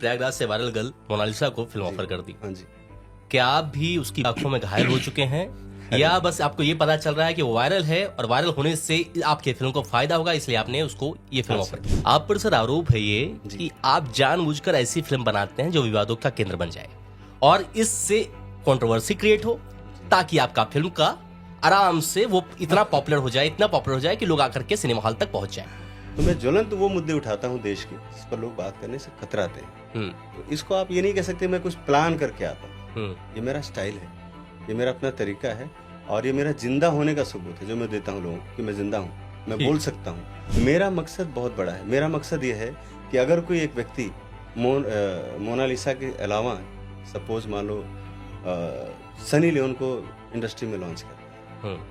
प्रयागराज से viral girl Mona Lisa को film offer कर दी। हाँ जी। क्या आप भी उसकी आंखों में घायल हो चुके हैं या बस आपको ये पता चल रहा है कि वो वायरल है और वायरल होने से आपके फिल्म को फायदा होगा इसलिए आपने उसको ये फिल्म ऑफर की? आप पर सर आरोप है ये कि आप जानबूझकर ऐसी फिल्म बनाते हैं जो विवादों का केंद्र बन जाए और इससे कंट्रोवर्सी क्रिएट हो ताकि आपका फिल्म का आराम से वो इतना पॉपुलर हो जाए कि लोग आकर के सिनेमा हॉल तक पहुंच जाए। तो मैं ज्वलंत वो मुद्दे उठाता हूँ देश के जिस पर लोग बात करने से कतराते हैं। तो इसको आप ये नहीं कह सकते मैं कुछ प्लान करके आता हूँ। ये मेरा स्टाइल है, ये मेरा अपना तरीका है और ये मेरा जिंदा होने का सबूत है जो मैं देता हूँ लोगों को कि मैं जिंदा हूँ, मैं बोल सकता हूँ। मेरा मकसद बहुत बड़ा है। मेरा मकसद ये है कि अगर कोई एक व्यक्ति मोनालिसा के अलावा सपोज मान लो सनी लियोन को इंडस्ट्री में लॉन्च कर,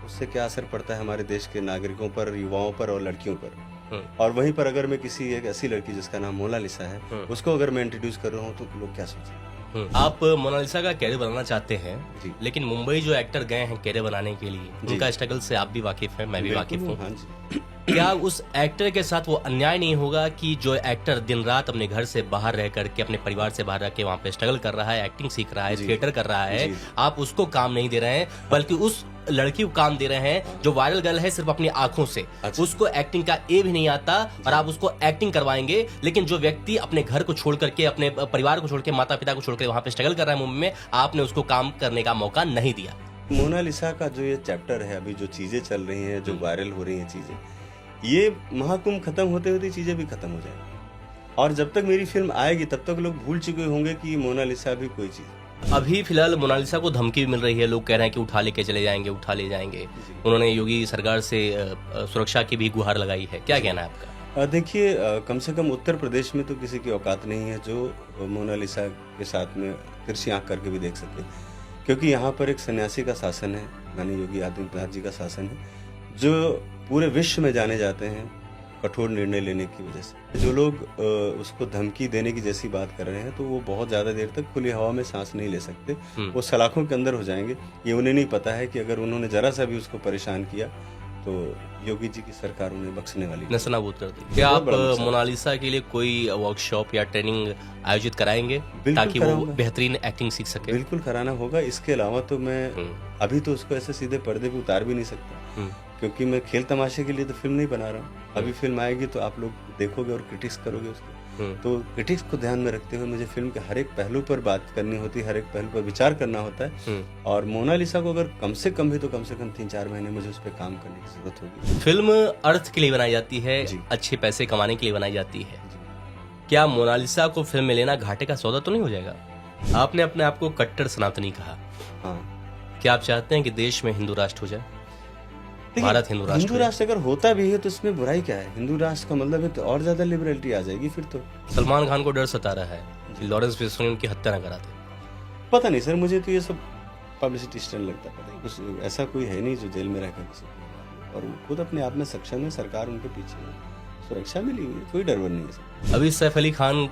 उससे क्या असर पड़ता है हमारे देश के नागरिकों पर, युवाओं पर और लड़कियों पर। और वहीं पर अगर मैं किसी एक ऐसी लड़की जिसका नाम मोनालिसा है उसको अगर मैं इंट्रोड्यूस कर रहा हूँ तो लोग क्या सोचेंगे। आप मोनालिसा का कैरियर बनाना चाहते हैं जी। लेकिन मुंबई जो एक्टर गए हैं कैरियर बनाने के लिए उनका स्ट्रगल से आप भी वाकिफ हैं, मैं भी वाकिफ हूँ। हाँ जी। क्या उस एक्टर के साथ वो अन्याय नहीं होगा कि जो एक्टर दिन रात अपने घर से बाहर रह करके अपने परिवार से बाहर रह के वहाँ पे स्ट्रगल कर रहा है, एक्टिंग सीख रहा है, थिएटर कर रहा है, आप उसको काम नहीं दे रहे हैं बल्कि उस लड़की को काम दे रहे हैं जो वायरल गर्ल है सिर्फ अपनी आंखों से। उसको एक्टिंग का ए भी नहीं आता और आप उसको एक्टिंग करवाएंगे, लेकिन जो व्यक्ति अपने घर को छोड़ करके, अपने परिवार को छोड़ के, माता पिता को छोड़ के वहाँ पे स्ट्रगल कर रहा है मुंबई में, आपने उसको काम करने का मौका नहीं दिया। मोनालिसा का जो ये चैप्टर है, अभी जो चीजें चल रही हैं, जो वायरल हो रही हैं चीजें, ये महाकुंभ खत्म होते होते चीजें भी खत्म हो जाएंगी और जब तक मेरी फिल्म आएगी तब तक लोग भूल चुके होंगे कि मोनालिसा भी कोई चीज। अभी फिलहाल मोनालिसा को धमकी भी मिल रही है, लोग कह रहे हैं कि उठा लेके चले जाएंगे, उठा ले जाएंगे। उन्होंने योगी सरकार से सुरक्षा की भी गुहार लगाई है, क्या कहना है आपका? देखिए, कम से कम उत्तर प्रदेश में तो किसी की औकात नहीं है जो मोनालिसा के साथ में तिरछी आंख करके भी देख सके, क्योंकि यहाँ पर एक सन्यासी का शासन है, यानी योगी आदित्यनाथ जी का शासन है, जो पूरे विश्व में जाने जाते हैं कठोर निर्णय लेने की वजह से। जो लोग उसको धमकी देने की जैसी बात कर रहे हैं तो वो बहुत ज़्यादा देर तक खुली हवा में सांस नहीं ले सकते, वो सलाखों के अंदर हो जाएंगे। ये उन्हें नहीं पता है कि अगर उन्होंने जरा सा भी उसको परेशान किया तो योगी जी की सरकार उन्हें बख्शने वाली नस्तानाबूद कर दी। क्या आप मोनालिसा के लिए कोई वर्कशॉप या ट्रेनिंग आयोजित कराएंगे ताकि वो बेहतरीन एक्टिंग सीख सके? बिल्कुल कराना होगा। इसके अलावा तो मैं अभी तो उसको ऐसे सीधे पर्दे पे उतार भी नहीं सकता, क्योंकि मैं खेल तमाशे के लिए तो फिल्म नहीं बना रहा हूँ। अभी फिल्म आएगी तो आप लोग देखोगे और क्रिटिक्स करोगे उसको, तो क्रिटिक्स को ध्यान में रखते हुए मुझे फिल्म के हर एक पहलू पर बात करनी होती है, हर एक पहलू पर विचार करना होता है। और मोनालिसा को अगर कम से कम भी तो कम से कम 3-4 महीने मुझे उस पर काम करने की जरूरत होगी। फिल्म अर्थ के लिए बनाई जाती है, अच्छे पैसे कमाने के लिए बनाई जाती है। क्या मोनालिसा को फिल्म में लेना घाटे का सौदा तो नहीं हो जाएगा? आपने अपने आप को कट्टर सनातनी कहा। हाँ। क्या आप चाहते हैं कि देश में हिंदू राष्ट्र हो जाए, भारत हिंदू राष्ट्र अगर होता भी है तो इसमें बुराई क्या है? हिंदू राष्ट्र का मतलब है तो और ज्यादा लिबरलिटी आ जाएगी फिर तो। सलमान खान को डर सता रहा है कि लॉरेंस फिशबर्न उनकी हत्या न कराते। पता नहीं सर, मुझे तो ये सब पब्लिसिटी स्टंट लगता है। पता नहीं, कुछ ऐसा कोई है नहीं जो जेल में रहकर किसी को, और वो खुद अपने आप में सक्षम है, सरकार उनके पीछे है, सुरक्षा मिली हुई है, कोई डर नहीं है सर। अभी सैफ अली खान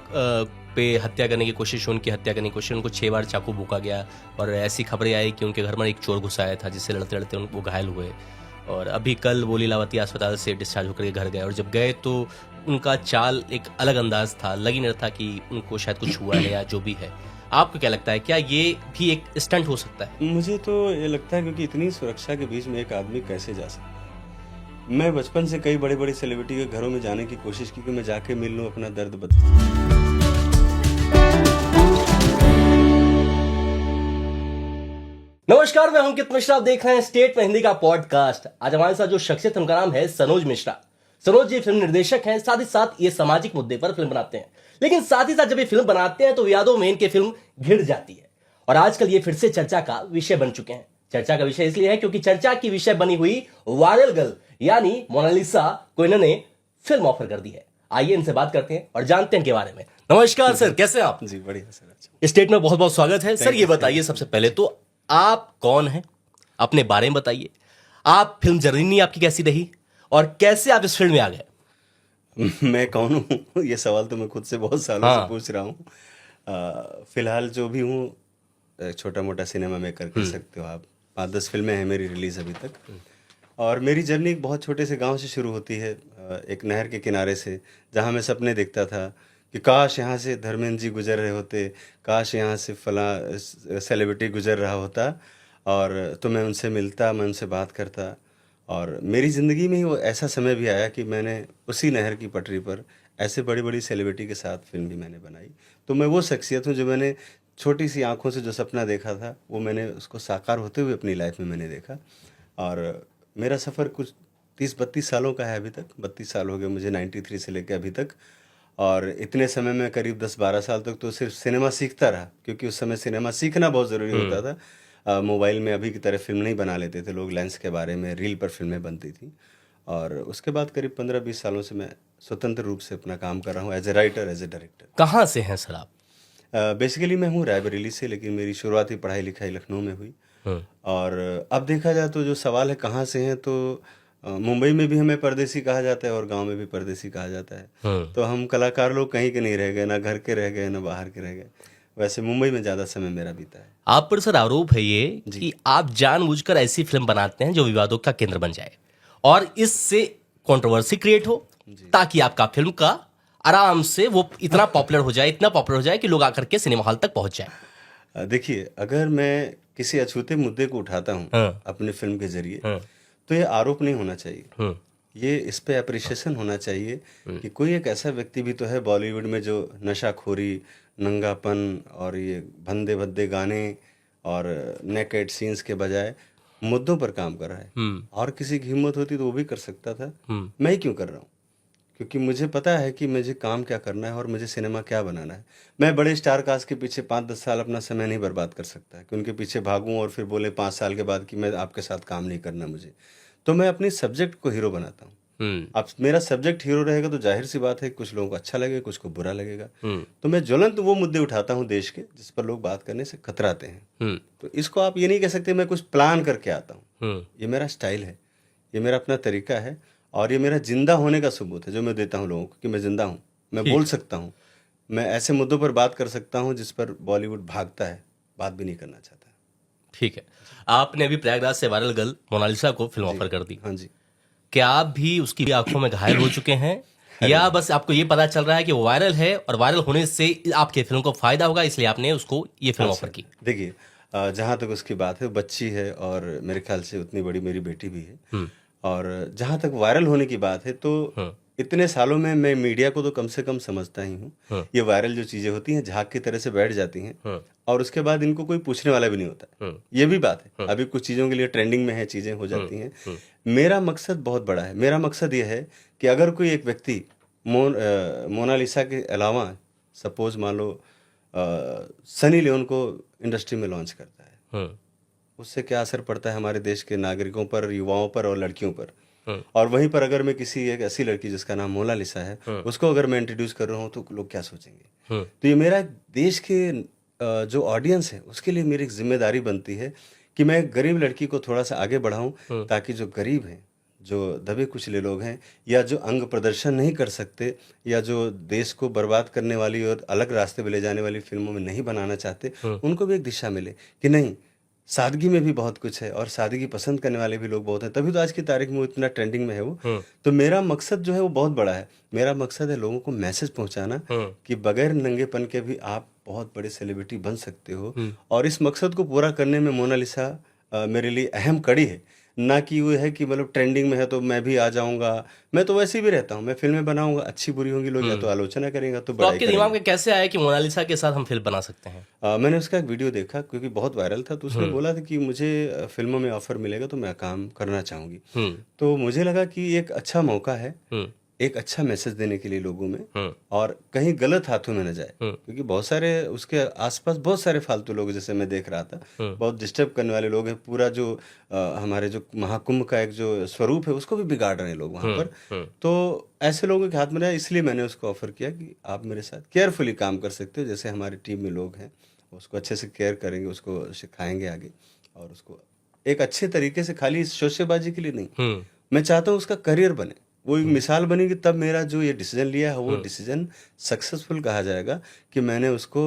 पे हत्या करने की कोशिश, उनकी हत्या करने की कोशिश, उनको 6 बार चाकू भोंका गया और ऐसी खबरें आई कि उनके घर में एक चोर घुस आया था जिससे लड़ते लड़ते वो घायल हुए। और अभी कल वो लीलावती अस्पताल से डिस्चार्ज होकर के घर गए और जब गए तो उनका चाल एक अलग अंदाज था, लग ही नहीं रहा था कि उनको शायद कुछ हुआ है या जो भी है। आपको क्या लगता है, क्या ये भी एक स्टंट हो सकता है? मुझे तो ये लगता है क्योंकि इतनी सुरक्षा के बीच में एक आदमी कैसे जा सकता है। मैं बचपन से कई बड़े बड़े सेलिब्रिटी के घरों में जाने की कोशिश की कि मैं जाके मिल लूं, अपना दर्द बता। नमस्कार, मैं अंकित मिश्रा, आप देख रहे हैं स्टेट में हिंदी का पॉडकास्ट। आज हमारे साथ जो शख्सियत, उनका नाम है सनोज मिश्रा। सनोज जी फिल्म निर्देशक हैं, साथ ही साथ ये सामाजिक मुद्दे पर फिल्म बनाते हैं, लेकिन साथ ही साथ जब ये फिल्म बनाते हैं तो विवादों में इनकी फिल्म घिर जाती है और आजकल ये फिर से चर्चा का विषय बन चुके हैं। चर्चा का विषय इसलिए है क्योंकि चर्चा की विषय बनी हुई वायरल गर्ल यानी मोनालिसा को इन्होंने फिल्म ऑफर कर दी है। आइए इनसे बात करते हैं और जानते हैं इनके बारे में। नमस्कार सर, कैसे हैं आप? जी बढ़िया सर। अच्छा, स्टेट में बहुत बहुत स्वागत है सर। ये बताइए सबसे पहले तो आप कौन हैं, अपने बारे में बताइए। आप फिल्म जर्नी आपकी कैसी रही और कैसे आप इस फील्ड में आ गए? मैं कौन हूँ ये सवाल तो मैं खुद से बहुत सालों से पूछ रहा हूँ। फिलहाल जो भी हूँ छोटा मोटा सिनेमा मेकर कह सकते हो आप। 5-10 फिल्में हैं मेरी रिलीज अभी तक, और मेरी जर्नी एक बहुत छोटे से गांव से शुरू होती है, एक नहर के किनारे से, जहाँ मैं सपने देखता था कि काश यहाँ से धर्मेंद्र जी गुजर रहे होते, काश यहाँ से फला सेलिब्रिटी गुजर रहा होता और तो मैं उनसे मिलता, मैं उनसे बात करता। और मेरी ज़िंदगी में ही वो ऐसा समय भी आया कि मैंने उसी नहर की पटरी पर ऐसे बड़ी बड़ी सेलिब्रिटी के साथ फिल्म भी मैंने बनाई। तो मैं वो शख्सियत हूँ जो मैंने छोटी सी आंखों से जो सपना देखा था वो मैंने उसको साकार होते हुए अपनी लाइफ में मैंने देखा। और मेरा सफ़र कुछ 30-32 सालों का है अभी तक। 32 साल हो गए मुझे 93 से लेकर अभी तक। और इतने समय में करीब 10-12 साल तक तो सिर्फ सिनेमा सीखता रहा, क्योंकि उस समय सिनेमा सीखना बहुत ज़रूरी होता था। मोबाइल में अभी की तरह फिल्म नहीं बना लेते थे लोग, लेंस के बारे में रील पर फिल्में बनती थी। और उसके बाद करीब 15-20 सालों से मैं स्वतंत्र रूप से अपना काम कर रहा हूँ as a writer, as a director. कहाँ से हैं सर आप? बेसिकली मैं हूँ रायबरेली से, लेकिन मेरी शुरुआती पढ़ाई लिखाई लखनऊ में हुई। और अब देखा जाए तो जो सवाल है कहाँ से हैं, तो मुंबई में भी हमें परदेसी कहा जाता है और गांव में भी परदेसी कहा जाता है। तो हम कलाकार लोग कहीं के नहीं रह गए, ना घर के रह गए ना बाहर के रह गए। वैसे मुंबई में ज़्यादा समय मेरा बीता है। आप पर सर आरोप है ये कि आप जानबूझकर ऐसी फिल्म बनाते हैं जो विवादों का केंद्र बन जाए और इससे कंट्रोवर्सी क्रिएट हो, ताकि आपका फिल्म का आराम से वो इतना पॉपुलर हो जाए कि लोग आकर के सिनेमा हॉल तक पहुंच जाए। देखिए, अगर मैं किसी अछूते मुद्दे को उठाता हूँ अपनी फिल्म के जरिए, तो ये आरोप नहीं होना चाहिए। ये इस पे अप्रिशिएशन होना चाहिए कि कोई एक ऐसा व्यक्ति भी तो है बॉलीवुड में जो नशाखोरी, नंगापन और ये भद्दे भद्दे गाने और नेकेड सीन्स के बजाय मुद्दों पर काम कर रहा है। और किसी की हिम्मत होती तो वो भी कर सकता था, मैं ही क्यों कर रहा हूँ? क्योंकि मुझे पता है कि मुझे काम क्या करना है और मुझे सिनेमा क्या बनाना है। मैं बड़े स्टार कास्ट के पीछे 5-10 साल अपना समय नहीं बर्बाद कर सकता कि उनके पीछे भागूं और फिर बोले 5 साल के बाद कि मैं आपके साथ काम नहीं करना मुझे। तो मैं अपनी सब्जेक्ट को हीरो बनाता हूँ। अब मेरा सब्जेक्ट हीरो रहेगा तो जाहिर सी बात है कुछ लोगों को अच्छा लगेगा, कुछ को बुरा लगेगा। तो मैं ज्वलंत वो मुद्दे उठाता हूँ देश के जिस पर लोग बात करने से कतराते हैं। तो इसको आप ये नहीं कह सकते मैं कुछ प्लान करके आता हूँ। ये मेरा स्टाइल है, ये मेरा अपना तरीका है और ये मेरा जिंदा होने का सबूत है जो मैं देता हूँ लोगों को कि मैं जिंदा हूँ, मैं बोल सकता हूँ, मैं ऐसे मुद्दों पर बात कर सकता हूँ जिस पर बॉलीवुड भागता है, बात भी नहीं करना चाहता। ठीक है, आपने अभी प्रयागराज से वायरल गर्ल मोनालिसा को फिल्म ऑफर कर दी। हाँ जी। क्या आप भी उसकी आंखों में घायल हो चुके हैं या बस आपको ये पता चल रहा है कि वो वायरल है और वायरल होने से आपके फिल्म को फायदा होगा इसलिए आपने उसको ये फिल्म ऑफर की? देखिए, जहाँ तक उसकी बात है, बच्ची है और मेरे ख्याल से उतनी बड़ी मेरी बेटी भी है। और जहाँ तक वायरल होने की बात है तो इतने सालों में मैं मीडिया को तो कम से कम समझता ही हूँ। ये वायरल जो चीजें होती हैं झाग की तरह से बैठ जाती हैं और उसके बाद इनको कोई पूछने वाला भी नहीं होता। ये भी बात है, अभी कुछ चीजों के लिए ट्रेंडिंग में है, चीजें हो जाती हैं। मेरा मकसद बहुत बड़ा है। मेरा मकसद ये है कि अगर कोई एक व्यक्ति मोनालिसा के अलावा सपोज मान लो सनी लियोन को इंडस्ट्री में लॉन्च करता है, उससे क्या असर पड़ता है हमारे देश के नागरिकों पर, युवाओं पर और लड़कियों पर। और वहीं पर अगर मैं किसी एक ऐसी लड़की जिसका नाम मोनालिसा है उसको अगर मैं इंट्रोड्यूस कर रहा हूँ तो लोग क्या सोचेंगे? तो ये मेरा देश के जो ऑडियंस है उसके लिए मेरी एक जिम्मेदारी बनती है कि मैं गरीब लड़की को थोड़ा सा आगे बढ़ाऊं ताकि जो गरीब हैं, जो दबे कुचले लोग हैं या जो अंग प्रदर्शन नहीं कर सकते या जो देश को बर्बाद करने वाली और अलग रास्ते पे ले जाने वाली फिल्मों में नहीं बनाना चाहते, उनको भी एक दिशा मिले कि नहीं, सादगी में भी बहुत कुछ है और सादगी पसंद करने वाले भी लोग बहुत हैं, तभी तो आज की तारीख में वो इतना ट्रेंडिंग में है वो। तो मेरा मकसद जो है वो बहुत बड़ा है। मेरा मकसद है लोगों को मैसेज पहुंचाना कि बगैर नंगेपन के भी आप बहुत बड़े सेलिब्रिटी बन सकते हो। और इस मकसद को पूरा करने में मोनालिसा मेरे लिए अहम कड़ी है। ना कि वो है कि मतलब ट्रेंडिंग में है तो मैं भी आ जाऊंगा, मैं तो वैसे भी रहता हूँ, मैं फिल्में बनाऊंगा, अच्छी बुरी होंगी, लोग या तो आलोचना करेंगे तो आपके दिमाग में कैसे आया कि मोनालिसा के साथ हम फिल्म बना सकते हैं? मैंने उसका एक वीडियो देखा क्योंकि बहुत वायरल था, तो उसने बोला था कि मुझे फिल्मों में ऑफर मिलेगा तो मैं काम करना चाहूंगी। तो मुझे लगा कि एक अच्छा मौका है एक अच्छा मैसेज देने के लिए लोगों में और कहीं गलत हाथों में न जाए, क्योंकि बहुत सारे उसके आसपास बहुत सारे फालतू लोग जैसे मैं देख रहा था, बहुत डिस्टर्ब करने वाले लोग हैं। पूरा जो हमारे जो महाकुंभ का एक जो स्वरूप है उसको भी बिगाड़ रहे हैं लोग वहाँ पर। तो ऐसे लोगों के हाथ में रहा, इसलिए मैंने उसको ऑफर किया कि आप मेरे साथ केयरफुली काम कर सकते हो, जैसे हमारी टीम में लोग हैं उसको अच्छे से केयर करेंगे, उसको सिखाएंगे आगे और उसको एक अच्छे तरीके से, खाली शोशेबाजी के लिए नहीं, मैं चाहता हूँ उसका करियर बने, वो एक मिसाल बनेगी। तब मेरा जो ये डिसीजन लिया है वो डिसीजन सक्सेसफुल कहा जाएगा कि मैंने उसको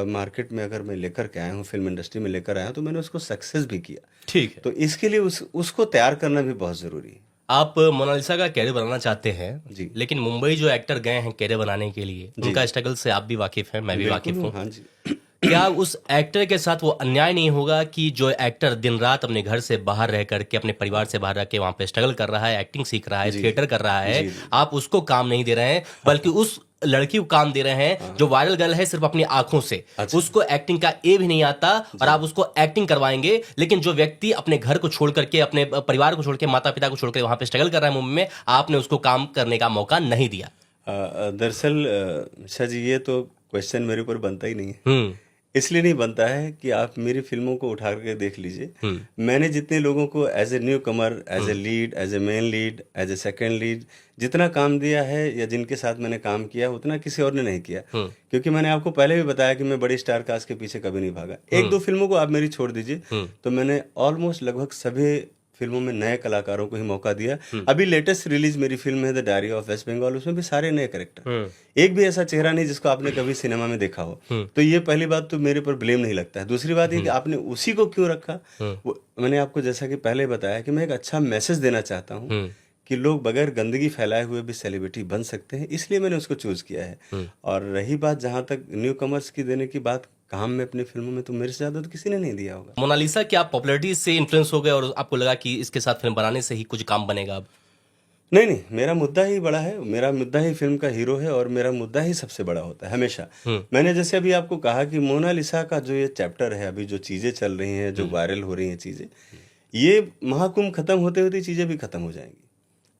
मार्केट में अगर मैं लेकर के आया हूँ, फिल्म इंडस्ट्री में लेकर आया हूँ, तो मैंने उसको सक्सेस भी किया। ठीक है, तो इसके लिए उसको तैयार करना भी बहुत ज़रूरी है। आप मोनालिसा का कैरियर बनाना चाहते हैं जी। लेकिन मुंबई जो एक्टर गए हैं कैरियर बनाने के लिए उनका स्ट्रगल से आप भी वाकिफ हैं, मैं भी वाकिफ हूँ। हाँ जी। क्या उस एक्टर के साथ वो अन्याय नहीं होगा कि जो एक्टर दिन रात अपने घर से बाहर रह करके अपने परिवार से बाहर रह के वहां पे स्ट्रगल कर रहा है, एक्टिंग सीख रहा है, थिएटर कर रहा है, आप उसको काम नहीं दे रहे हैं बल्कि उस लड़की को काम दे रहे हैं जो वायरल गर्ल है सिर्फ अपनी आंखों से। उसको एक्टिंग का ए भी नहीं आता और आप उसको एक्टिंग करवाएंगे, लेकिन जो व्यक्ति अपने घर को छोड़ करके, अपने परिवार को छोड़ के, माता पिता को छोड़ कर वहां पे स्ट्रगल कर रहा है मुंबई में, आपने उसको काम करने का मौका नहीं दिया। दरअसल शाह जी, ये तो क्वेश्चन मेरे ऊपर बनता ही नहीं है। इसलिए नहीं बनता है कि आप मेरी फिल्मों को उठा करके देख लीजिए। मैंने जितने लोगों को as a newcomer, as a lead, as a main lead, as a second lead जितना काम दिया है या जिनके साथ मैंने काम किया उतना किसी और ने नहीं किया। क्योंकि मैंने आपको पहले भी बताया कि मैं बड़ी स्टार कास्ट के पीछे कभी नहीं भागा। एक दो फिल्मों को आप मेरी छोड़ दीजिए तो मैंने ऑलमोस्ट लगभग सभी फिल्मों में नए कलाकारों को ही मौका दिया। अभी लेटेस्ट रिलीज मेरी फिल्म है the diary of West Bengal, उसमें भी सारे नए कैरेक्टर, एक भी ऐसा चेहरा नहीं जिसको आपने कभी सिनेमा में देखा हो। तो ये पहली बात तो मेरे पर ब्लेम नहीं लगता है। दूसरी बात ये कि आपने उसी को क्यों रखा, मैंने आपको जैसा कि पहले बताया कि मैं एक अच्छा मैसेज देना चाहता हूँ कि लोग बगैर गंदगी फैलाए हुए भी सेलिब्रिटी बन सकते हैं, इसलिए मैंने उसको चूज किया है। और रही बात जहां तक न्यू कमर्स की देने की बात, काम में अपनी फिल्मों में तो मेरे से ज्यादा तो किसी ने नहीं दिया होगा। मोनालिसा की आप पॉपुलैरिटी से इन्फ्लुएंस हो गए और आपको लगा कि इसके साथ फिल्म बनाने से ही कुछ काम बनेगा अब? नहीं, मेरा मुद्दा ही बड़ा है, मेरा मुद्दा ही फिल्म का हीरो है और मेरा मुद्दा ही सबसे बड़ा होता है हमेशा। मैंने जैसे अभी आपको कहा कि मोनालिसा का जो ये चैप्टर है, अभी जो चीजें चल रही हैं, जो वायरल हो रही हैं चीजें, ये महाकुंभ खत्म होते होते चीजें भी खत्म हो जाएंगी।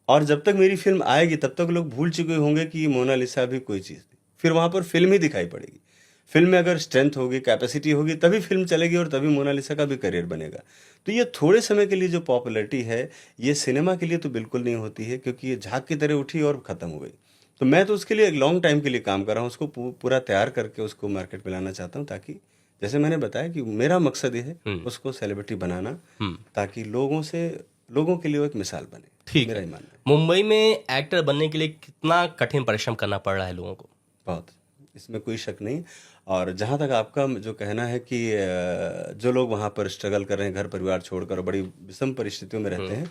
और जब तक मेरी फिल्म आएगी तब तक लोग भूल चुके होंगे कि मोनालिसा भी कोई चीज़ थी। फिर वहाँ पर फिल्म ही दिखाई पड़ेगी। फिल्म में अगर स्ट्रेंथ होगी, कैपेसिटी होगी, तभी फिल्म चलेगी और तभी मोनालिसा का भी करियर बनेगा। तो ये थोड़े समय के लिए जो पॉपुलैरिटी है, ये सिनेमा के लिए तो बिल्कुल नहीं होती है, क्योंकि ये झाग की तरह उठी और ख़त्म हो गई। तो मैं तो उसके लिए एक लॉन्ग टाइम के लिए काम कर रहा हूँ, उसको पूरा तैयार करके उसको मार्केट में लाना चाहता हूँ, ताकि जैसे मैंने बताया कि मेरा मकसद ये है उसको सेलिब्रिटी बनाना, ताकि लोगों के लिए वो एक मिसाल बने। ठीक, मेरा ही मानना है। मुंबई में एक्टर बनने के लिए कितना कठिन परिश्रम करना पड़ रहा है लोगों को? बहुत, इसमें कोई शक नहीं। और जहाँ तक आपका जो कहना है कि जो लोग वहाँ पर स्ट्रगल कर रहे हैं, घर परिवार छोड़कर बड़ी विषम परिस्थितियों में रहते हैं,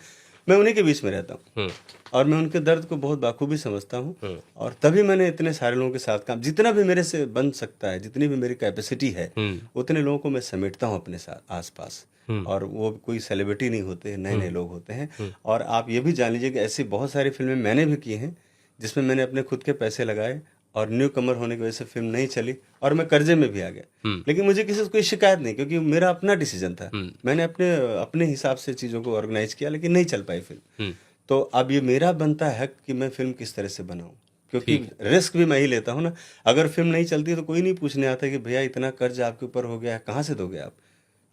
मैं उन्हीं के बीच में रहता हूँ और मैं उनके दर्द को बहुत बाखूबी समझता हूँ। और तभी मैंने इतने सारे लोगों के साथ काम, जितना भी मेरे से बन सकता है, जितनी भी मेरी कैपेसिटी है, उतने लोगों को मैं समेटता हूँ अपने साथ आसपास। और वो कोई सेलिब्रिटी नहीं होते, नए नए लोग होते हैं। और आप ये भी जान लीजिए कि ऐसी बहुत सारी फिल्में मैंने भी की हैं जिसमें मैंने अपने खुद के पैसे लगाए और न्यू कमर होने की वजह से फिल्म नहीं चली और मैं कर्जे में भी आ गया। लेकिन मुझे किसी से कोई शिकायत नहीं, क्योंकि मेरा अपना डिसीजन था। मैंने अपने हिसाब से चीज़ों को ऑर्गेनाइज किया, लेकिन नहीं चल पाई फिल्म। तो अब ये मेरा बनता है कि मैं फिल्म किस तरह से बनाऊं, क्योंकि रिस्क भी मैं ही लेता हूं ना। अगर फिल्म नहीं चलती तो कोई नहीं पूछने आता कि भैया इतना कर्ज आपके ऊपर हो गया है, कहाँ से दोगे आप।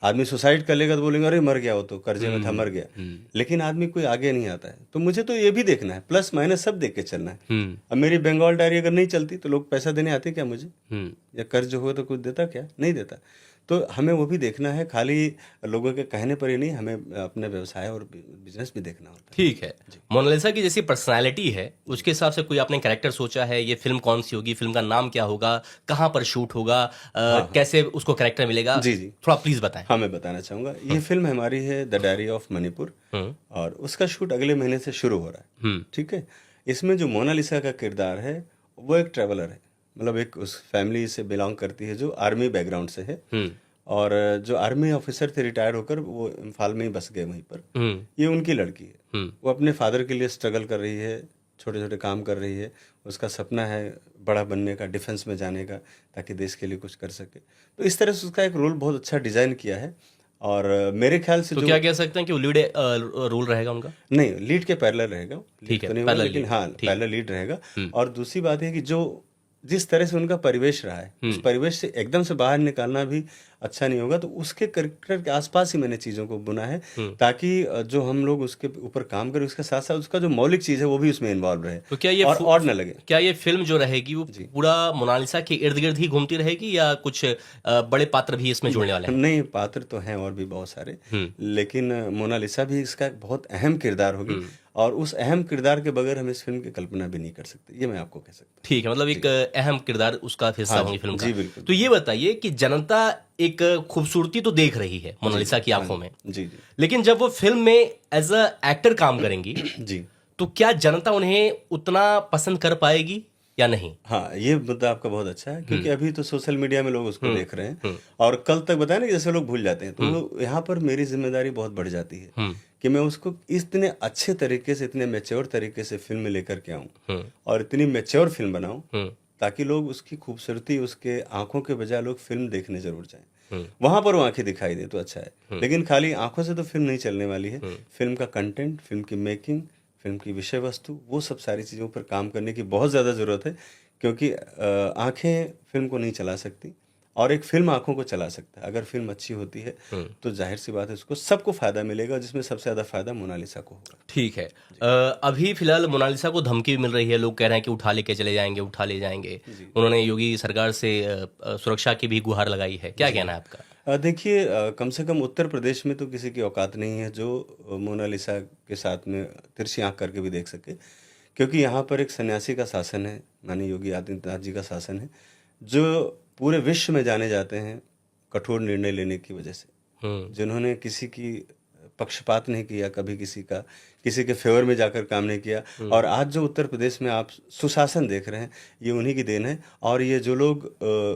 आदमी सुसाइड कर लेगा तो बोलेंगे अरे मर गया, वो तो कर्जे में था, मर गया। लेकिन आदमी कोई आगे नहीं आता है। तो मुझे तो ये भी देखना है, प्लस माइनस सब देख के चलना है। अब मेरी बंगाल डायरी अगर नहीं चलती तो लोग पैसा देने आते क्या मुझे, या कर्ज हो तो कुछ देता क्या, नहीं देता। तो हमें वो भी देखना है, खाली लोगों के कहने पर ही नहीं, हमें अपने व्यवसाय और बिजनेस भी देखना होता है। ठीक है, मोनालिसा की जैसी पर्सनालिटी है उसके हिसाब से कोई आपने कैरेक्टर सोचा है? ये फिल्म कौन सी होगी, फिल्म का नाम क्या होगा, कहाँ पर शूट होगा, कैसे उसको कैरेक्टर मिलेगा? जी, थोड़ा प्लीज बताएं। हाँ, मैं बताना चाहूंगा। ये फिल्म हमारी है द डायरी ऑफ मणिपुर और उसका शूट अगले महीने से शुरू हो रहा है। ठीक है, इसमें जो मोनालिसा का किरदार है वो एक ट्रेवलर है, मतलब एक उस फैमिली से बिलोंग करती है जो आर्मी बैकग्राउंड से है। और जो आर्मी ऑफिसर थे रिटायर होकर वो इम्फाल में ही बस गए वहीं पर। ये उनकी लड़की है, वो अपने फादर के लिए स्ट्रगल कर रही है, छोटे छोटे काम कर रही है। उसका सपना है बड़ा बनने का, डिफेंस में जाने का, ताकि देश के लिए कुछ कर सके। तो इस तरह से उसका एक रोल बहुत अच्छा डिजाइन किया है। और मेरे ख्याल से तो क्या कह सकते हैं कि वो लीड रोल रहेगा उनका? नहीं, लीड के पैरेलल रहेगा, ठीक है, लेकिन हाँ पैरेलल लीड रहेगा। और दूसरी बात है कि जिस तरह से उनका परिवेश रहा है, उस परिवेश से एकदम से बाहर निकालना भी अच्छा नहीं होगा। तो उसके कैरेक्टर के आसपास ही मैंने चीज़ों को बुना है, ताकि जो हम लोग उसके ऊपर काम करें, उसके साथ साथ उसका जो मौलिक चीज़ है वो भी उसमें इन्वॉल्व रहे। तो क्या ये और न लगे। क्या ये फिल्म जो रहेगी वो पूरा मोनालिसा के इर्द गिर्द ही घूमती रहेगी, या कुछ बड़े पात्र भी इसमें जुड़ने वाले हैं? नहीं, पात्र तो हैं और भी बहुत सारे, लेकिन मोनालिसा भी इसका एक बहुत अहम किरदार होगी। और उस अहम किरदार के बगैर हम इस फिल्म की कल्पना भी नहीं कर सकते, ये मैं आपको कह सकता हूँ। ठीक है, मतलब एक अहम किरदार उसका हिस्सा होगी फिल्म का। जी बिल्कुल। तो ये बताइए कि जनता एक खूबसूरती तो देख रही है मोनालिसा की आंखों में, जी जी लेकिन जब वो फिल्म में एज अ एक्टर काम करेंगी जी। तो क्या जनता उन्हें उतना पसंद कर पाएगी या नहीं? हाँ, ये मुद्दा आपका बहुत अच्छा है, क्योंकि अभी तो सोशल मीडिया में लोग उसको देख रहे हैं, हम्म, और कल तक बताया ना, जैसे लोग भूल जाते हैं, तो यहाँ पर मेरी जिम्मेदारी बहुत बढ़ जाती है कि मैं उसको इतने अच्छे तरीके से, इतने मैच्योर तरीके से फिल्म लेकर के आऊँ और इतनी मैच्योर फिल्म बनाऊँ ताकि लोग उसकी खूबसूरती, उसके आंखों के बजाय लोग फिल्म देखने जरूर जाएं। वहां पर वो आंखें दिखाई दे तो अच्छा है, लेकिन खाली आंखों से तो फिल्म नहीं चलने वाली है। फिल्म का कंटेंट, फिल्म की मेकिंग, फिल्म की विषय वस्तु, वो सब सारी चीज़ों पर काम करने की बहुत ज़्यादा ज़रूरत है, क्योंकि आंखें फिल्म को नहीं चला सकती और एक फिल्म आंखों को चला सकता है। अगर फिल्म अच्छी होती है तो जाहिर सी बात है उसको सबको फायदा मिलेगा, जिसमें सबसे ज़्यादा फायदा मोनालिसा को होगा। ठीक है। अभी फिलहाल मोनालिसा को धमकी भी मिल रही है, लोग कह रहे हैं कि उठा लेके चले जाएंगे, उठा ले जाएंगे। उन्होंने योगी सरकार से सुरक्षा की भी गुहार लगाई है, क्या कहना है आपका? देखिए, कम से कम उत्तर प्रदेश में तो किसी की औकात नहीं है जो मोनालिसा के साथ में तिरछी आंख करके भी देख सके, क्योंकि यहाँ पर एक सन्यासी का शासन है, माननीय योगी आदित्यनाथ जी का शासन है, जो पूरे विश्व में जाने जाते हैं कठोर निर्णय लेने की वजह से, जिन्होंने किसी की पक्षपात नहीं किया, कभी किसी के फेवर में जाकर काम नहीं किया। और आज जो उत्तर प्रदेश में आप सुशासन देख रहे हैं, ये उन्हीं की देन है। और ये जो लोग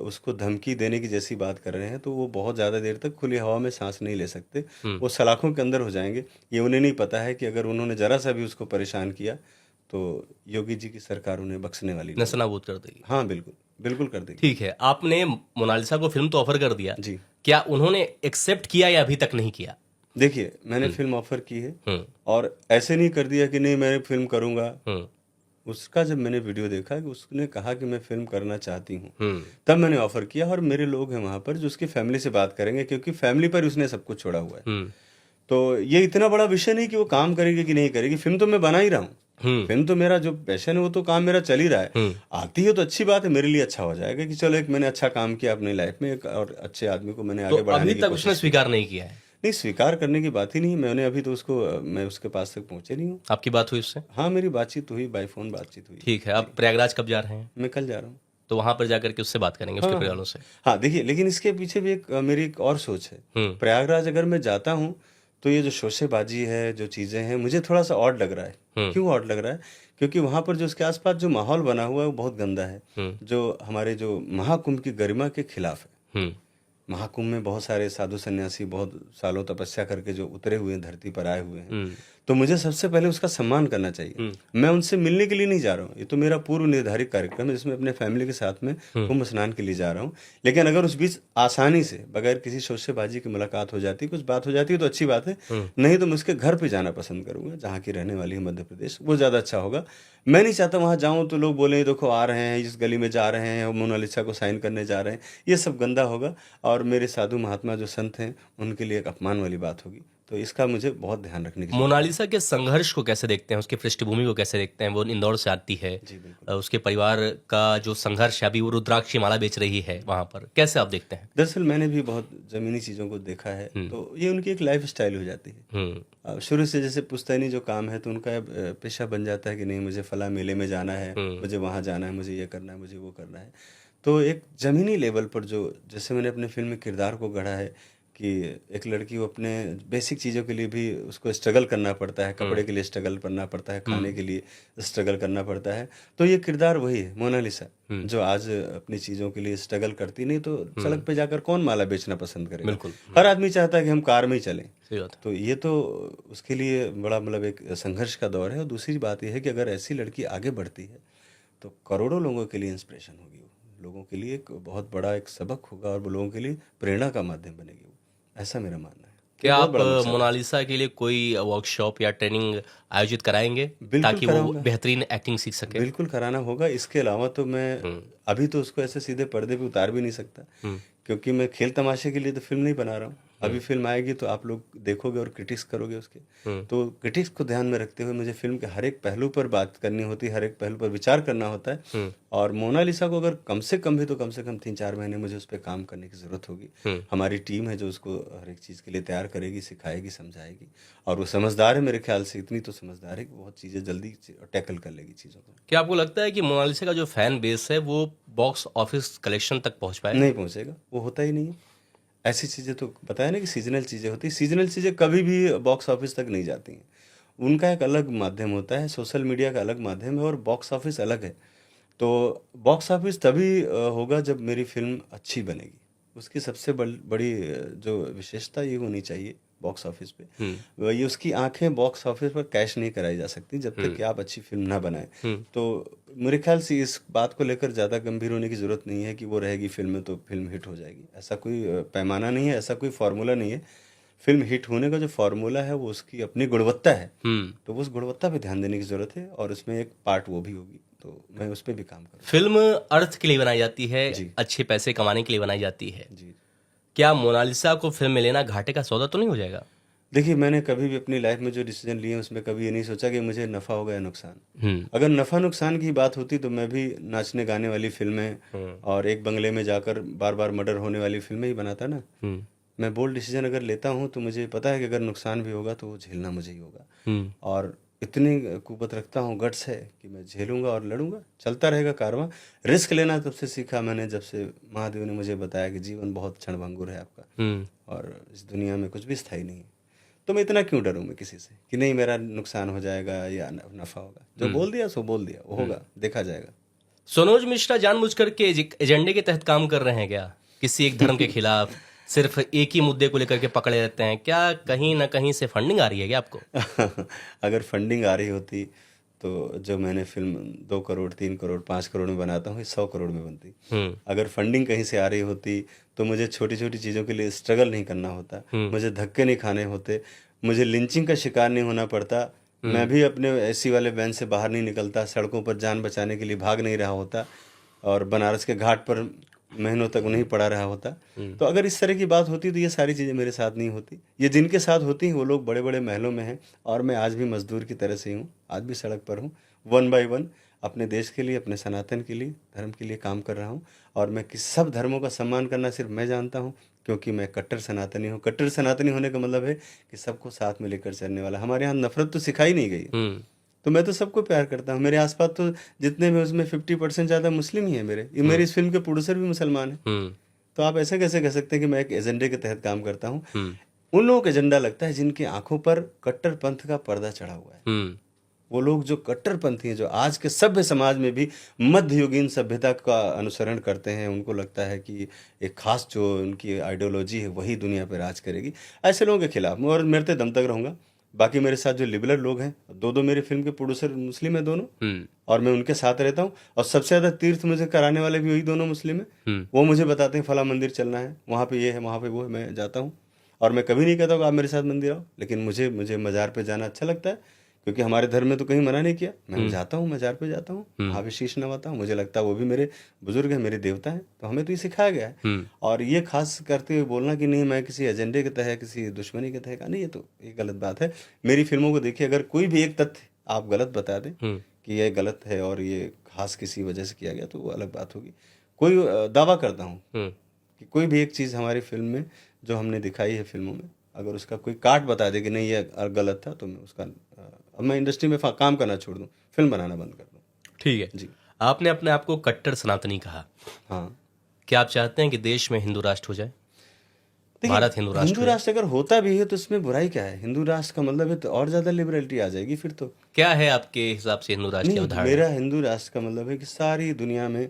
उसको धमकी देने की जैसी बात कर रहे हैं, तो वो बहुत ज़्यादा देर तक खुली हवा में सांस नहीं ले सकते, वो सलाखों के अंदर हो जाएंगे। ये उन्हें नहीं पता है कि अगर उन्होंने जरा सा भी उसको परेशान किया तो योगी जी की सरकार उन्हें बख्शने वाली नहीं। नस्तानाबूद कर देगी। हाँ, बिल्कुल बिल्कुल कर देगी। ठीक है, आपने मोनालिसा को फिल्म तो ऑफर कर दिया जी। क्या उन्होंने एक्सेप्ट किया या अभी तक नहीं किया? देखिए, मैंने फिल्म ऑफर की है और ऐसे नहीं कर दिया कि नहीं मैं फिल्म करूंगा। उसका जब मैंने वीडियो देखा कि उसने कहा कि मैं फिल्म करना चाहती हूँ, तब मैंने ऑफर किया। और मेरे लोग हैं वहां पर जो उसकी फैमिली से बात करेंगे, क्योंकि फैमिली पर उसने सब कुछ छोड़ा हुआ है। तो ये इतना बड़ा विषय नहीं कि वो काम करेगी कि नहीं करेगी, फिल्म तो मैं बना ही रहा हूँ। फिल्म तो मेरा जो पैशन है वो तो काम मेरा चल ही रहा है। आती है तो अच्छी बात है, मेरे लिए अच्छा हो जाएगा कि चलो एक मैंने अच्छा काम किया अपनी लाइफ में, एक और अच्छे आदमी को मैंने आगे बढ़ाने की अभी तक उसने स्वीकार नहीं किया है? नहीं, स्वीकार करने की बात ही नहीं। मैंने अभी तो मैं उसके पास तक पहुंचे नहीं हूँ। आपकी बात हुई उससे? हाँ, मेरी बातचीत हुई, बाय फोन बातचीत हुई। ठीक है, आप प्रयागराज कब जा रहे हैं? मैं कल जा रहा हूँ। तो वहां पर जाकर के उससे बात करेंगे, उसके परिवारों से। हाँ, देखिए, लेकिन इसके पीछे भी मेरी एक और सोच है। प्रयागराज अगर मैं जाता हूँ तो ये जो शोशेबाजी है, जो चीजें हैं, मुझे थोड़ा सा ऑड लग रहा है। क्यों ऑड लग रहा है? क्योंकि वहां पर जो उसके आसपास जो माहौल बना हुआ है वो बहुत गंदा है, जो हमारे जो महाकुंभ की गरिमा के खिलाफ है। महाकुंभ में बहुत सारे साधु सन्यासी बहुत सालों तपस्या करके जो उतरे हुए हैं, धरती पर आए हुए हैं, तो मुझे सबसे पहले उसका सम्मान करना चाहिए। मैं उनसे मिलने के लिए नहीं जा रहा हूँ, ये तो मेरा पूर्व निर्धारित कार्यक्रम है जिसमें अपने फैमिली के साथ में कुंभ स्नान के लिए जा रहा हूँ। लेकिन अगर उस बीच आसानी से बगैर किसी शोशेबाजी की मुलाकात हो जाती, कुछ बात हो जाती है तो अच्छी बात है, नहीं तो मैं उसके घर पे जाना पसंद करूंगा, जहाँ की रहने वाली है मध्य प्रदेश, वो ज़्यादा अच्छा होगा। मैं नहीं चाहता वहाँ जाऊँ तो लोग बोले देखो आ रहे हैं, इस गली में जा रहे हैं, मोनालिसा को साइन करने जा रहे हैं, ये सब गंदा होगा और मेरे साधु महात्मा जो संत हैं उनके लिए एक अपमान वाली बात होगी। तो इसका मुझे बहुत ध्यान रखने की मोनालिसा के संघर्ष को कैसे देखते हैं, उसकी पृष्ठभूमि को कैसे देखते हैं? वो इंदौर से आती है, उसके परिवार का जो संघर्ष है, अभी वो रुद्राक्ष की माला बेच रही है वहां पर, कैसे आप देखते हैं? दरअसल मैंने भी बहुत जमीनी चीजों को देखा है, तो ये उनकी एक लाइफ स्टाइल हो जाती है। शुरू से जैसे पुश्तैनी जो काम है तो उनका पेशा बन जाता है कि नहीं मुझे फला मेले में जाना है, मुझे वहां जाना है, मुझे ये करना है, मुझे वो करना है। तो एक जमीनी लेवल पर जो जैसे मैंने अपने फिल्म में किरदार को गढ़ा है कि एक लड़की को अपने बेसिक चीज़ों के लिए भी उसको स्ट्रगल करना पड़ता है, कपड़े के लिए स्ट्रगल करना पड़ता है, खाने के लिए स्ट्रगल करना पड़ता है, तो ये किरदार वही है मोनालिसा, जो आज अपनी चीज़ों के लिए स्ट्रगल करती। नहीं तो सड़क पे जाकर कौन माला बेचना पसंद करेगा? बिल्कुल। हर आदमी चाहता है कि हम कार में ही चलें। सही बात है। तो ये तो उसके लिए बड़ा मतलब एक संघर्ष का दौर है। और दूसरी बात यह है कि अगर ऐसी लड़की आगे बढ़ती है तो करोड़ों लोगों के लिए इंस्पिरेशन होगी, लोगों के लिए एक बहुत बड़ा एक सबक होगा और वो लोगों के लिए प्रेरणा का माध्यम बनेगी। ऐसा मेरा मानना है। क्या आप मोनालिसा के लिए कोई वर्कशॉप या ट्रेनिंग आयोजित कराएंगे ताकि वो बेहतरीन एक्टिंग सीख सके? बिल्कुल कराना होगा। इसके अलावा तो मैं अभी तो उसको ऐसे सीधे पर्दे पे उतार भी नहीं सकता, क्योंकि मैं खेल तमाशे के लिए तो फिल्म नहीं बना रहा हूँ। अभी फिल्म आएगी तो आप लोग देखोगे और क्रिटिक्स करोगे उसके, तो क्रिटिक्स को ध्यान में रखते हुए मुझे फिल्म के हर एक पहलू पर बात करनी होती है, हर एक पहलू पर विचार करना होता है। और मोनालिसा को अगर कम से कम भी तो कम से कम 3-4 महीने मुझे उस पर काम करने की जरूरत होगी। हमारी टीम है जो उसको हर एक चीज़ के लिए तैयार करेगी, सिखाएगी, समझाएगी, और वो समझदार है मेरे ख्याल से, इतनी तो समझदार है कि बहुत चीज़ें जल्दी टैकल कर लेगी चीज़ों को। क्या आपको लगता है कि मोनालिसा का जो फैन बेस है वो बॉक्स ऑफिस कलेक्शन तक पहुंच पाए? नहीं पहुंचेगा, वो होता ही नहीं है। ऐसी चीज़ें तो बताया ना कि सीजनल चीज़ें होती हैं। सीजनल चीज़ें कभी भी बॉक्स ऑफिस तक नहीं जाती हैं। उनका एक अलग माध्यम होता है, सोशल मीडिया का अलग माध्यम है और बॉक्स ऑफिस अलग है। तो बॉक्स ऑफिस तभी होगा जब मेरी फ़िल्म अच्छी बनेगी। उसकी सबसे बड़ी जो विशेषता ये होनी चाहिए बॉक्स ऑफिस पे, ये उसकी आँखें बॉक्स ऑफिस पर कैश नहीं कराई जा सकती जब तक कि आप अच्छी फ़िल्म ना बनाएँ। तो मेरे ख़्याल से इस बात को लेकर ज़्यादा गंभीर होने की ज़रूरत नहीं है कि वो रहेगी फ़िल्म में तो फ़िल्म हिट हो जाएगी। ऐसा कोई पैमाना नहीं है, ऐसा कोई फ़ॉर्मूला नहीं है। फ़िल्म हिट होने का जो फ़ॉर्मूला है वो उसकी अपनी गुणवत्ता है। तो उस गुणवत्ता पे ध्यान देने की ज़रूरत है और उसमें एक पार्ट वो भी होगी। तो मैं उस पे भी काम करूँगा। फिल्म अर्थ के लिए बनाई जाती है, जी। अच्छे पैसे कमाने के लिए बनाई जाती है। जी। क्या मोनालिसा को फिल्म में लेना घाटे का सौदा तो नहीं हो जाएगा? देखिए, मैंने कभी भी अपनी लाइफ़ में जो डिसीज़न लिए हैं उसमें कभी ये नहीं सोचा कि मुझे नफ़ा होगा या नुकसान। हुँ, अगर नफ़ा-नुकसान की बात होती तो मैं भी नाचने-गाने वाली फ़िल्में और एक बंगले में जाकर बार-बार मर्डर होने वाली फ़िल्में ही बनाता ना। हुँ, मैं बोल्ड डिसीज़न अगर लेता हूँ तो मुझे पता है कि अगर नुकसान भी होगा तो वो झेलना मुझे ही होगा। हुँ, और इतनी कुवत रखता हूँ, गट्स है कि मैं झेलूँगा और लड़ूँगा। चलता रहेगा कारवां। रिस्क लेना तब से सीखा मैंने जब से महादेव ने मुझे बताया कि जीवन बहुत क्षणभंगुर है आपका हुँ, और इस दुनिया में कुछ भी स्थायी नहीं है। तो मैं इतना क्यों डरूँ मैं किसी से कि नहीं मेरा नुकसान हो जाएगा या नफ़ा होगा। जो बोल दिया सो बोल दिया, वो होगा, देखा जाएगा। सोनोज मिश्रा जानबूझकर के एजेंडे के तहत काम कर रहे हैं क्या? किसी एक धर्म के खिलाफ सिर्फ एक ही मुद्दे को लेकर के पकड़े रहते हैं। क्या कहीं न कहीं से फंडिंग आ रही है क्या आपको? अगर फंडिंग आ रही होती तो जो मैंने फ़िल्म 2 करोड़, 3 करोड़, 5 करोड़ में बनाता हूँ, ये 100 करोड़ में बनती। हुँ, अगर फंडिंग कहीं से आ रही होती तो मुझे छोटी-छोटी चीज़ों के लिए स्ट्रगल नहीं करना होता, मुझे धक्के नहीं खाने होते, मुझे लिंचिंग का शिकार नहीं होना पड़ता, मैं भी अपने एसी वाले वैन से बाहर नहीं निकलता, सड़कों पर जान बचाने के लिए भाग नहीं रहा होता और बनारस के घाट पर महीनों तक नहीं पड़ा रहा होता। तो अगर इस तरह की बात होती तो ये सारी चीज़ें मेरे साथ नहीं होती। ये जिनके साथ होती हैं वो लोग बड़े-बड़े महलों में हैं और मैं आज भी मज़दूर की तरह से ही हूँ, आज भी सड़क पर हूँ, वन बाय वन अपने देश के लिए, अपने सनातन के लिए, धर्म के लिए काम कर रहा हूँ और मैं किस सब धर्मों का सम्मान करना सिर्फ मैं जानता हूँ क्योंकि मैं कट्टर सनातनी हूँ। कट्टर सनातनी होने का मतलब है कि सबको साथ में लेकर चलने वाला। हमारे यहाँ नफ़रत तो सिखाई नहीं गई है। हुँ, तो मैं तो सबको प्यार करता हूँ। मेरे आस-पास तो जितने भी उसमें 50% ज़्यादा मुस्लिम ही हैं मेरे। ये मेरी इस फ़िल्म के प्रोड्यूसर भी मुसलमान हैं। हुँ, तो आप ऐसे कैसे कह सकते हैं कि मैं एक एजेंडे के तहत काम करता हूँ? हुँ, उन लोगों का एजेंडा लगता है जिनकी आँखों पर कट्टरपंथ का पर्दा चढ़ा हुआ है। हुँ, वो लोग जो कट्टरपंथी हैं, जो आज के सभ्य समाज में भी मध्ययुगीन सभ्यता का अनुसरण करते हैं, उनको लगता है कि एक ख़ास जो उनकी आइडियोलॉजी है, वही दुनिया पे राज करेगी। ऐसे लोगों के खिलाफ मैं और मरते दम तक रहूँगा। बाकी मेरे साथ जो लिबरल लोग हैं, 2-2 मेरे फ़िल्म के प्रोड्यूसर मुस्लिम हैं दोनों हुँ, और मैं उनके साथ रहता हूँ और सबसे ज़्यादा तीर्थ मुझे कराने वाले भी वही दोनों मुस्लिम हैं। हुँ, वो मुझे बताते हैं फलाँ मंदिर चलना है, वहाँ पे ये है, वहाँ पे वो है, मैं जाता हूँ। और मैं कभी नहीं कहता हूँ कि आप मेरे साथ मंदिर आओ, लेकिन मुझे मुझे मज़ार पे जाना अच्छा लगता है क्योंकि हमारे धर्म में तो कहीं मना नहीं किया। मैं जाता हूँ, मज़ार पे जाता हूँ, वहाँ पे शीश नवाता हूँ। मुझे लगता है वो भी मेरे बुज़ुर्ग हैं, मेरे देवता हैं, तो हमें तो ये सिखाया गया है। हुँ, और ये ख़ास करते हुए बोलना कि नहीं मैं किसी एजेंडे के तहत, किसी दुश्मनी के तहत नहीं, ये गलत बात है। मेरी फ़िल्मों को देखिए, अगर कोई भी एक तथ्य आप गलत बता दें हुँ, कि ये गलत है और ये ख़ास किसी वजह से किया गया तो वो अलग बात होगी। कोई दावा करता हूँ हुँ, कि कोई भी एक चीज़ हमारी फ़िल्म में जो हमने दिखाई है फ़िल्मों में, अगर उसका कोई काट बता दे कि नहीं ये गलत था तो मैं उसका अब मैं इंडस्ट्री में काम करना छोड़ दूँ, फ़िल्म बनाना बंद कर दूँ। ठीक है। जी। आपने अपने आप को कट्टर सनातनी कहा। हाँ। क्या आप चाहते हैं कि देश में हिंदू राष्ट्र हो जाए? भारत हिंदू देखिए, राष्ट्र हिंदू हो जाए? राष्ट्र अगर होता भी है तो इसमें बुराई क्या है? हिंदू राष्ट्र का मतलब है तो और ज़्यादा लिबरलिटी आ जाएगी फिर तो। क्या है आपके हिसाब से हिंदू राष्ट्र की नहीं, अवधारणा? मेरा हिंदू राष्ट्र का मतलब है कि सारी दुनिया में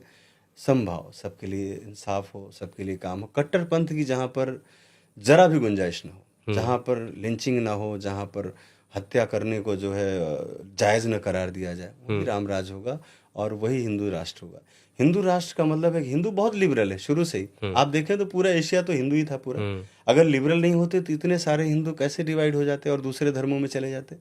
समभाव, सबके लिए इंसाफ हो, सबके लिए काम हो। कट्टरपंथ की जहाँ पर ज़रा भी गुंजाइश ना हो, जहाँ पर लिंचिंग ना हो, जहाँ पर हत्या करने को जो है जायज़ न करार दिया जाए, वही राम राज होगा और वही हिंदू राष्ट्र होगा। हिंदू राष्ट्र का मतलब है कि हिंदू बहुत लिबरल है शुरू से ही। आप देखें तो पूरा एशिया तो हिंदू ही था पूरा। अगर लिबरल नहीं होते तो इतने सारे हिंदू कैसे डिवाइड हो जाते और दूसरे धर्मों में चले जाते?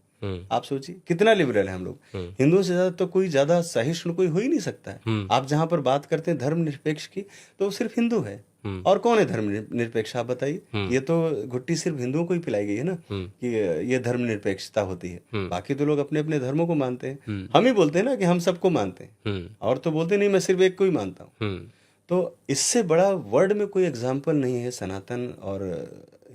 आप सोचिए कितना लिबरल है हम लोग। हिंदुओं से ज़्यादा तो कोई ज़्यादा सहिष्णु कोई हो ही नहीं सकता है। आप जहाँ पर बात करते हैं धर्मनिरपेक्ष की तो वो सिर्फ हिंदू है। और कौन है धर्मनिरपेक्ष आप बताइए? ये तो घुट्टी सिर्फ हिंदुओं को ही पिलाई गई है ना कि ये धर्मनिरपेक्षता होती है। बाकी तो लोग अपने अपने धर्मों को मानते हैं। हम ही बोलते हैं ना कि हम सबको मानते हैं और तो बोलते नहीं मैं सिर्फ एक को ही मानता हूँ। तो इससे बड़ा वर्ल्ड में कोई एग्जाम्पल नहीं है सनातन और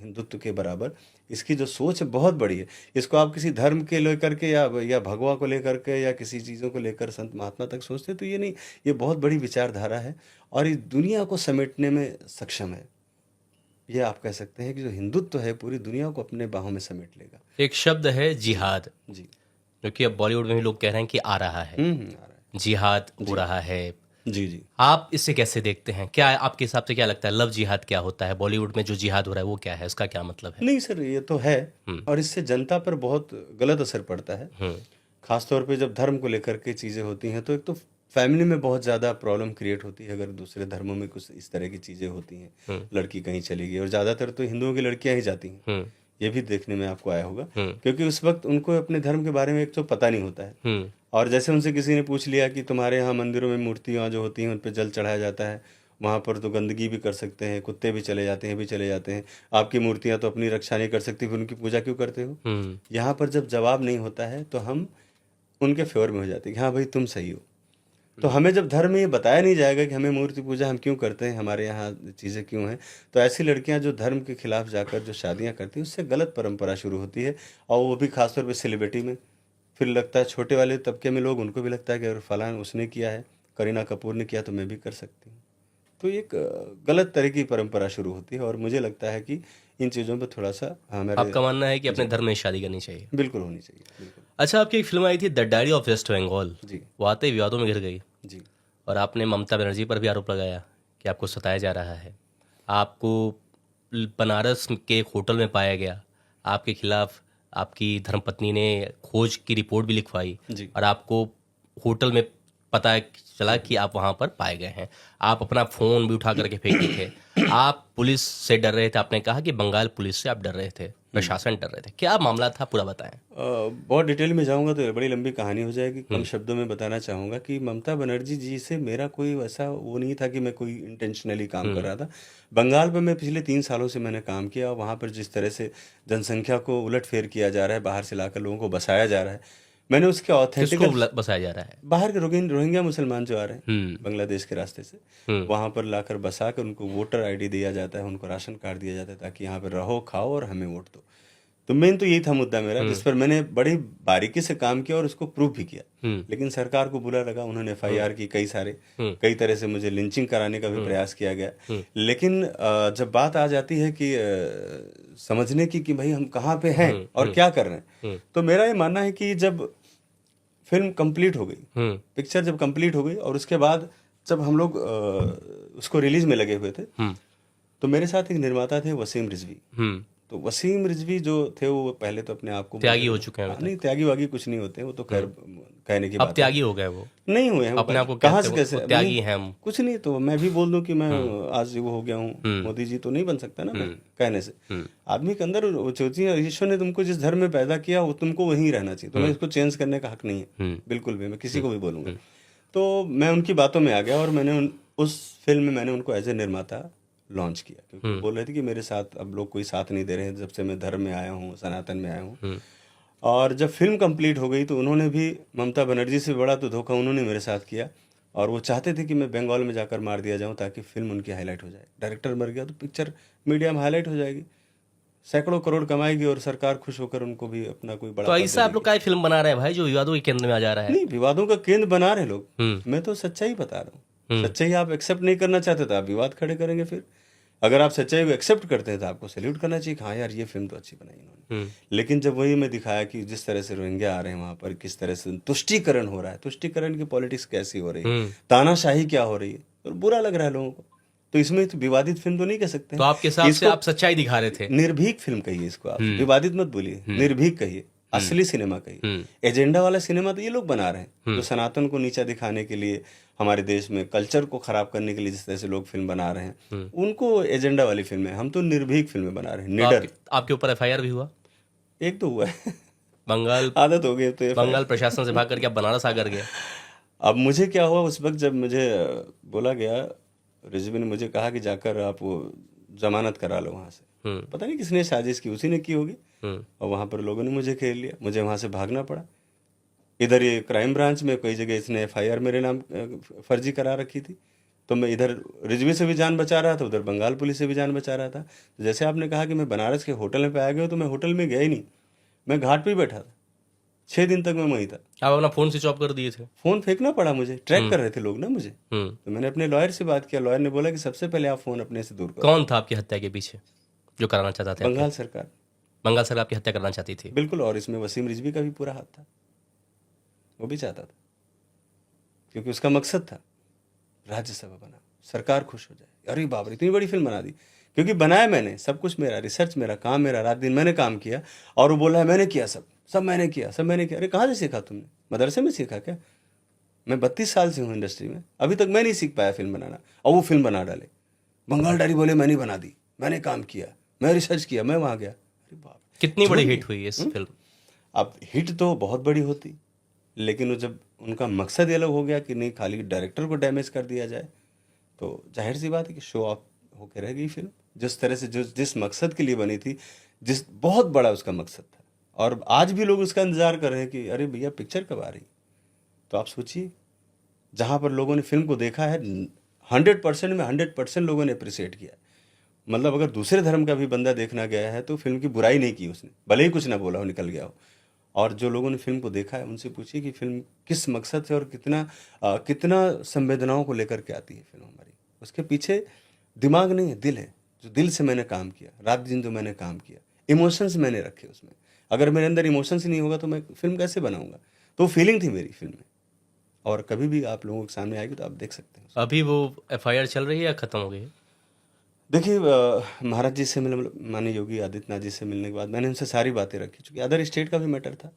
हिंदुत्व के बराबर। इसकी जो सोच है बहुत बड़ी है। इसको आप किसी धर्म के लेकर के या भगवा को लेकर के या किसी चीज़ों को लेकर संत महात्मा तक सोचते तो ये नहीं, ये बहुत बड़ी विचारधारा है और इस दुनिया को समेटने में सक्षम है। ये आप कह सकते हैं कि जो हिंदुत्व है पूरी दुनिया को अपने बाहों में समेट लेगा। एक शब्द है जिहाद, जी। क्योंकि अब बॉलीवुड में भी लोग कह रहे हैं कि आ रहा है, आ रहा है। जिहाद हो रहा है। जी जी। आप इससे कैसे देखते हैं? क्या आपके हिसाब से क्या लगता है, लव जिहाद क्या होता है? बॉलीवुड में जो जिहाद हो रहा है वो क्या है, उसका क्या मतलब है? नहीं सर, ये तो है और इससे जनता पर बहुत गलत असर पड़ता है। खासतौर पे जब धर्म को लेकर के चीज़ें होती हैं तो एक तो फैमिली में बहुत ज़्यादा प्रॉब्लम क्रिएट होती है अगर दूसरे धर्मों में कुछ इस तरह की चीज़ें होती हैं। लड़की कहीं चली गई, और ज़्यादातर तो हिंदुओं की लड़कियां ही जाती हैं। ये भी देखने में आपको आया होगा, क्योंकि उस वक्त उनको अपने धर्म के बारे में एक तो पता नहीं होता है, और जैसे उनसे किसी ने पूछ लिया कि तुम्हारे यहाँ मंदिरों में मूर्तियाँ जो होती हैं उन पर जल चढ़ाया जाता है, वहाँ पर तो गंदगी भी कर सकते हैं, कुत्ते भी चले जाते हैं, भी चले जाते हैं, आपकी मूर्तियाँ तो अपनी रक्षा नहीं कर सकती, फिर उनकी पूजा क्यों करते हो? यहाँ पर जब जवाब नहीं होता है तो हम उनके फेवर में हो जाते हैं कि हाँ भाई तुम सही हो। तो हमें जब धर्म में ये बताया नहीं जाएगा कि हमें मूर्ति पूजा हम क्यों करते हैं, हमारे यहाँ चीज़ें क्यों हैं, तो ऐसी लड़कियाँ जो धर्म के खिलाफ जाकर जो शादियाँ करती हैं उससे गलत परंपरा शुरू होती है, और वो भी खासतौर पर सेलिब्रिटी में। फिर लगता है छोटे वाले तबके में लोग, उनको भी लगता है कि अगर फलान उसने किया है, करीना कपूर ने किया तो मैं भी कर सकती हूँ। तो एक गलत तरह की परंपरा शुरू होती है, और मुझे लगता है कि इन चीज़ों पर थोड़ा सा हमारे, आपका मानना है कि अपने धर्म में शादी करनी चाहिए? बिल्कुल होनी चाहिए, बिल्कुल। अच्छा, आपकी एक फिल्म आई थी the diary of West Bengal, जी वो आते ही विवादों में घिर गई, जी। और आपने ममता बनर्जी पर भी आरोप लगाया कि आपको सताया जा रहा है। आपको बनारस के एक होटल में पाया गया, आपके खिलाफ आपकी धर्मपत्नी ने खोज की रिपोर्ट भी लिखवाई, और आपको होटल में पता चला कि आप वहाँ पर पाए गए हैं। आप अपना फ़ोन भी उठा करके फेंक दिए थे। आप पुलिस से डर रहे थे, आपने कहा कि बंगाल पुलिस से आप डर रहे थे, प्रशासन डर रहे थे। क्या मामला था, पूरा बताएं। बहुत डिटेल में जाऊंगा तो बड़ी लंबी कहानी हो जाएगी, कम शब्दों में बताना चाहूँगा कि ममता बनर्जी जी से मेरा कोई वैसा वो नहीं था कि मैं कोई इंटेंशनली काम कर रहा था। बंगाल में मैं पिछले 3 सालों से मैंने काम किया, और वहाँ पर जिस तरह से जनसंख्या को उलटफेर किया जा रहा है, बाहर से लाकर लोगों को बसाया जा रहा है, मैंने उसके ऑथेंटिक बसाया जा रहा है, बाहर के रोहिंग्या मुसलमान जो आ रहे हैं बांग्लादेश के रास्ते से, वहाँ पर लाकर बसा कर उनको वोटर आईडी दिया जाता है, उनको राशन कार्ड दिया जाता है ताकि यहाँ पर रहो, खाओ और हमें वोट दो। तो मेन तो यही था मुद्दा मेरा, जिस पर मैंने बड़ी बारीकी से काम किया और उसको प्रूव भी किया। लेकिन सरकार को बुरा लगा, उन्होंने FIR की, कई तरह से मुझे लिंचिंग कराने का भी प्रयास किया गया। लेकिन जब बात आ जाती है कि समझने की कि भाई हम कहाँ पे हैं और क्या कर रहे हैं, तो मेरा ये मानना है कि जब फिल्म कंप्लीट हो गई, पिक्चर जब कंप्लीट हो गई, और उसके बाद जब हम लोग उसको रिलीज में लगे हुए थे, तो मेरे साथ एक निर्माता थे वसीम रिजवी। तो वसीम रिजवी जो थे वो पहले तो अपने आप को त्यागी हो चुके हैं। नहीं, त्यागी वागी कुछ नहीं होते हैं, वो तो खैर कहने की बात। अब त्यागी हो गए, वो नहीं हुए हैं, अपने आप को कहाँ से कैसे त्यागी हैं हम? कुछ नहीं, तो मैं भी बोल दूं कि मैं आज वो हो गया हूँ, मोदी जी तो नहीं बन सकता ना कहने से। आदमी के अंदर सोचिए, ईश्वर ने तुमको जिस धर्म में पैदा किया वो तुमको वहीं रहना चाहिए, तुम्हें इसको चेंज करने का हक नहीं है, बिल्कुल भी। मैं किसी को भी बोलूंगा। तो मैं उनकी बातों में आ गया, और मैंने उस फिल्म में मैंने उनको एज ए निर्माता लॉन्च किया, क्योंकि बोल रहे थे कि मेरे साथ अब लोग कोई साथ नहीं दे रहे हैं जब से मैं धर्म में आया हूँ, सनातन में आया हूँ। और जब फिल्म कंप्लीट हो गई तो उन्होंने भी, ममता बनर्जी से बड़ा तो धोखा उन्होंने मेरे साथ किया, और वो चाहते थे कि मैं बंगाल में जाकर मार दिया जाऊँ ताकि फिल्म उनकी हाईलाइट हो जाए। डायरेक्टर मर गया तो पिक्चर मीडिया में हाईलाइट हो जाएगी, सैकड़ों करोड़ कमाएगी, और सरकार खुश होकर उनको भी अपना कोई बड़ा। तो ऐसा आप लोग क्या फिल्म बना रहे हैं भाई जो विवादों के केंद्र में आ जा रहा है? नहीं, विवादों का केंद्र बना रहे लोग, मैं तो सच्चाई बता रहा हूँ। सच्चाई आप एक्सेप्ट नहीं करना चाहते तो आप विवाद खड़े करेंगे। फिर अगर आप सच्चाई को एक्सेप्ट करते हैं तो आपको सैल्यूट करना चाहिए, हाँ यार ये फिल्म तो अच्छी बनाई इन्होंने। लेकिन जब वही मैं दिखाया कि जिस तरह से रोहिंग्या आ रहे हैं वहाँ पर, किस तरह से तुष्टीकरण हो रहा है, तुष्टीकरण की पॉलिटिक्स कैसी हो रही है, तानाशाही क्या हो रही है, तो बुरा लग रहा है लोगों को। तो इसमें तो विवादित फिल्म तो नहीं कह सकते। तो आपके हिसाब से आप सच्चाई दिखा रहे थे। निर्भीक फिल्म कहिए इसको, आप विवादित मत बोलिए, निर्भीक कहिए, असली सिनेमा कहिए। एजेंडा वाला सिनेमा तो ये लोग बना रहे हैं, जो सनातन को नीचा दिखाने के लिए, हमारे देश में कल्चर को खराब करने के लिए जिस तरह से लोग फिल्म बना रहे हैं, उनको एजेंडा वाली फिल्में। हम तो निर्भीक फिल्में बना रहे हैं, निडर। आपके ऊपर FIR भी हुआ? एक तो हुआ है, बंगाल आदत हो गई तो बंगाल प्रशासन से भाग करके आप बनारस आकर गए। अब मुझे क्या हुआ उस वक्त, जब मुझे बोला गया, रिजवी ने मुझे कहा कि जाकर आप वो जमानत करा लो वहाँ से। पता नहीं किसने साजिश की, उसी ने की होगी, और वहाँ पर लोगों ने मुझे घेर लिया, मुझे वहाँ से भागना पड़ा। इधर ये क्राइम ब्रांच में कई जगह इसने FIR मेरे नाम फर्जी करा रखी थी, तो मैं इधर रिजवी से भी जान बचा रहा था, उधर बंगाल पुलिस से भी जान बचा रहा था। तो जैसे आपने कहा कि मैं बनारस के होटल में पे आ गया, तो मैं होटल में गया ही नहीं, मैं घाट पे बैठा था। 6 दिन तक मैं वहीं था। आप अपना फोन स्विच ऑफ कर दिए थे? फोन फेंकना पड़ा मुझे, ट्रैक कर रहे थे लोग ना मुझे। तो मैंने अपने लॉयर से बात किया, लॉयर ने बोला कि सबसे पहले आप फोन अपने से दूर करो। कौन था आपकी हत्या के पीछे जो कराना चाहता था? बंगाल सरकार। बंगाल सरकार आपकी हत्या करना चाहती थी? बिल्कुल, और इसमें वसीम रिजवी का भी पूरा हाथ था, वो भी चाहता था, क्योंकि उसका मकसद था राज्यसभा बना, सरकार खुश हो जाए। अरे बाप रे, इतनी बड़ी फिल्म बना दी, क्योंकि बनाया मैंने, सब कुछ मेरा, रिसर्च मेरा, काम मेरा, रात दिन मैंने काम किया। और वो बोला है मैंने किया, सब मैंने किया, सब मैंने किया। अरे कहाँ से सीखा तुमने? मदरसे में सीखा क्या? मैं 32 साल से हूँ इंडस्ट्री में, अभी तक मैं नहीं सीख पाया फिल्म बनाना, और वो फिल्म बना डाले। बंगाल डायरी बोले मैंने बना दी, मैंने काम किया, मैं रिसर्च किया, मैं वहाँ गया। अरे बाप, कितनी बड़ी हिट हुई इस फिल्म? अब हिट तो बहुत बड़ी होती, लेकिन वो जब उनका मकसद ये अलग हो गया कि नहीं खाली डायरेक्टर को डैमेज कर दिया जाए, तो जाहिर सी बात है कि शो ऑफ होकर रह गई फिल्म। जिस तरह से जिस मकसद के लिए बनी थी, जिस बहुत बड़ा उसका मकसद था, और आज भी लोग उसका इंतजार कर रहे हैं कि अरे भैया पिक्चर कब आ रही। तो आप सोचिए, जहाँ पर लोगों ने फिल्म को देखा है 100% में 100% लोगों ने अप्रिशिएट किया। मतलब अगर दूसरे धर्म का भी बंदा देखना गया है तो फिल्म की बुराई नहीं की उसने, भले ही कुछ ना बोला हो, निकल गया हो। और जो लोगों ने फिल्म को देखा है उनसे पूछिए कि फिल्म किस मकसद से और कितना संवेदनाओं को लेकर के आती है फिल्म हमारी। उसके पीछे दिमाग नहीं है, दिल है। जो दिल से मैंने काम किया, रात दिन जो मैंने काम किया, इमोशंस मैंने रखे उसमें। अगर मेरे अंदर इमोशंस ही नहीं होगा तो मैं फिल्म कैसे बनाऊंगा? तो फीलिंग थी मेरी फिल्म में, और कभी भी आप लोगों के सामने आएगी तो आप देख सकते हैं। अभी वो FIR चल रही है या खत्म हो गई है? देखिए, महाराज जी से मतलब माननीय योगी आदित्यनाथ जी से मिलने के बाद मैंने उनसे सारी बातें रखी, चूँकि अदर स्टेट का भी मैटर था।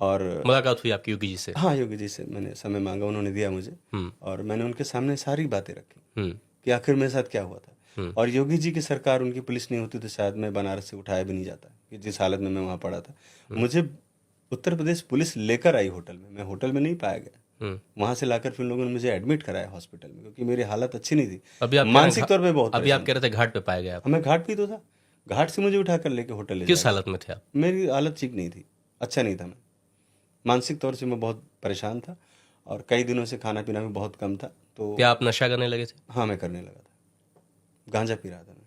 और मुलाकात हुई आपकी योगी जी से? हाँ, योगी जी से मैंने समय मांगा, उन्होंने दिया मुझे, और मैंने उनके सामने सारी बातें रखी कि आखिर मेरे साथ क्या हुआ था। और योगी जी की सरकार, उनकी पुलिस नहीं होती तो शायद मैं बनारस से उठाया भी नहीं जाता, कि जिस हालत में मैं वहाँ पड़ा था। मुझे उत्तर प्रदेश पुलिस लेकर आई होटल में, मैं होटल में नहीं पाया गया। वहां से लाकर फिर लोगों ने मुझे एडमिट कराया हॉस्पिटल में, क्योंकि मेरी हालत अच्छी नहीं थी, अभी मानसिक तौर पे बहुत। अभी आप कह रहे थे घाट पे पाया गया? मैं घाट पे तो था, घाट से मुझे उठाकर लेके होटल ले किस हालत में थे आप? मेरी हालत ठीक नहीं थी, अच्छा नहीं था। मैं मानसिक तौर से मैं बहुत परेशान था, और कई दिनों से खाना पीना भी बहुत कम था। तो क्या आप नशा करने लगे थे? हाँ, मैं करने लगा था, गांजा पी रहा था मैं,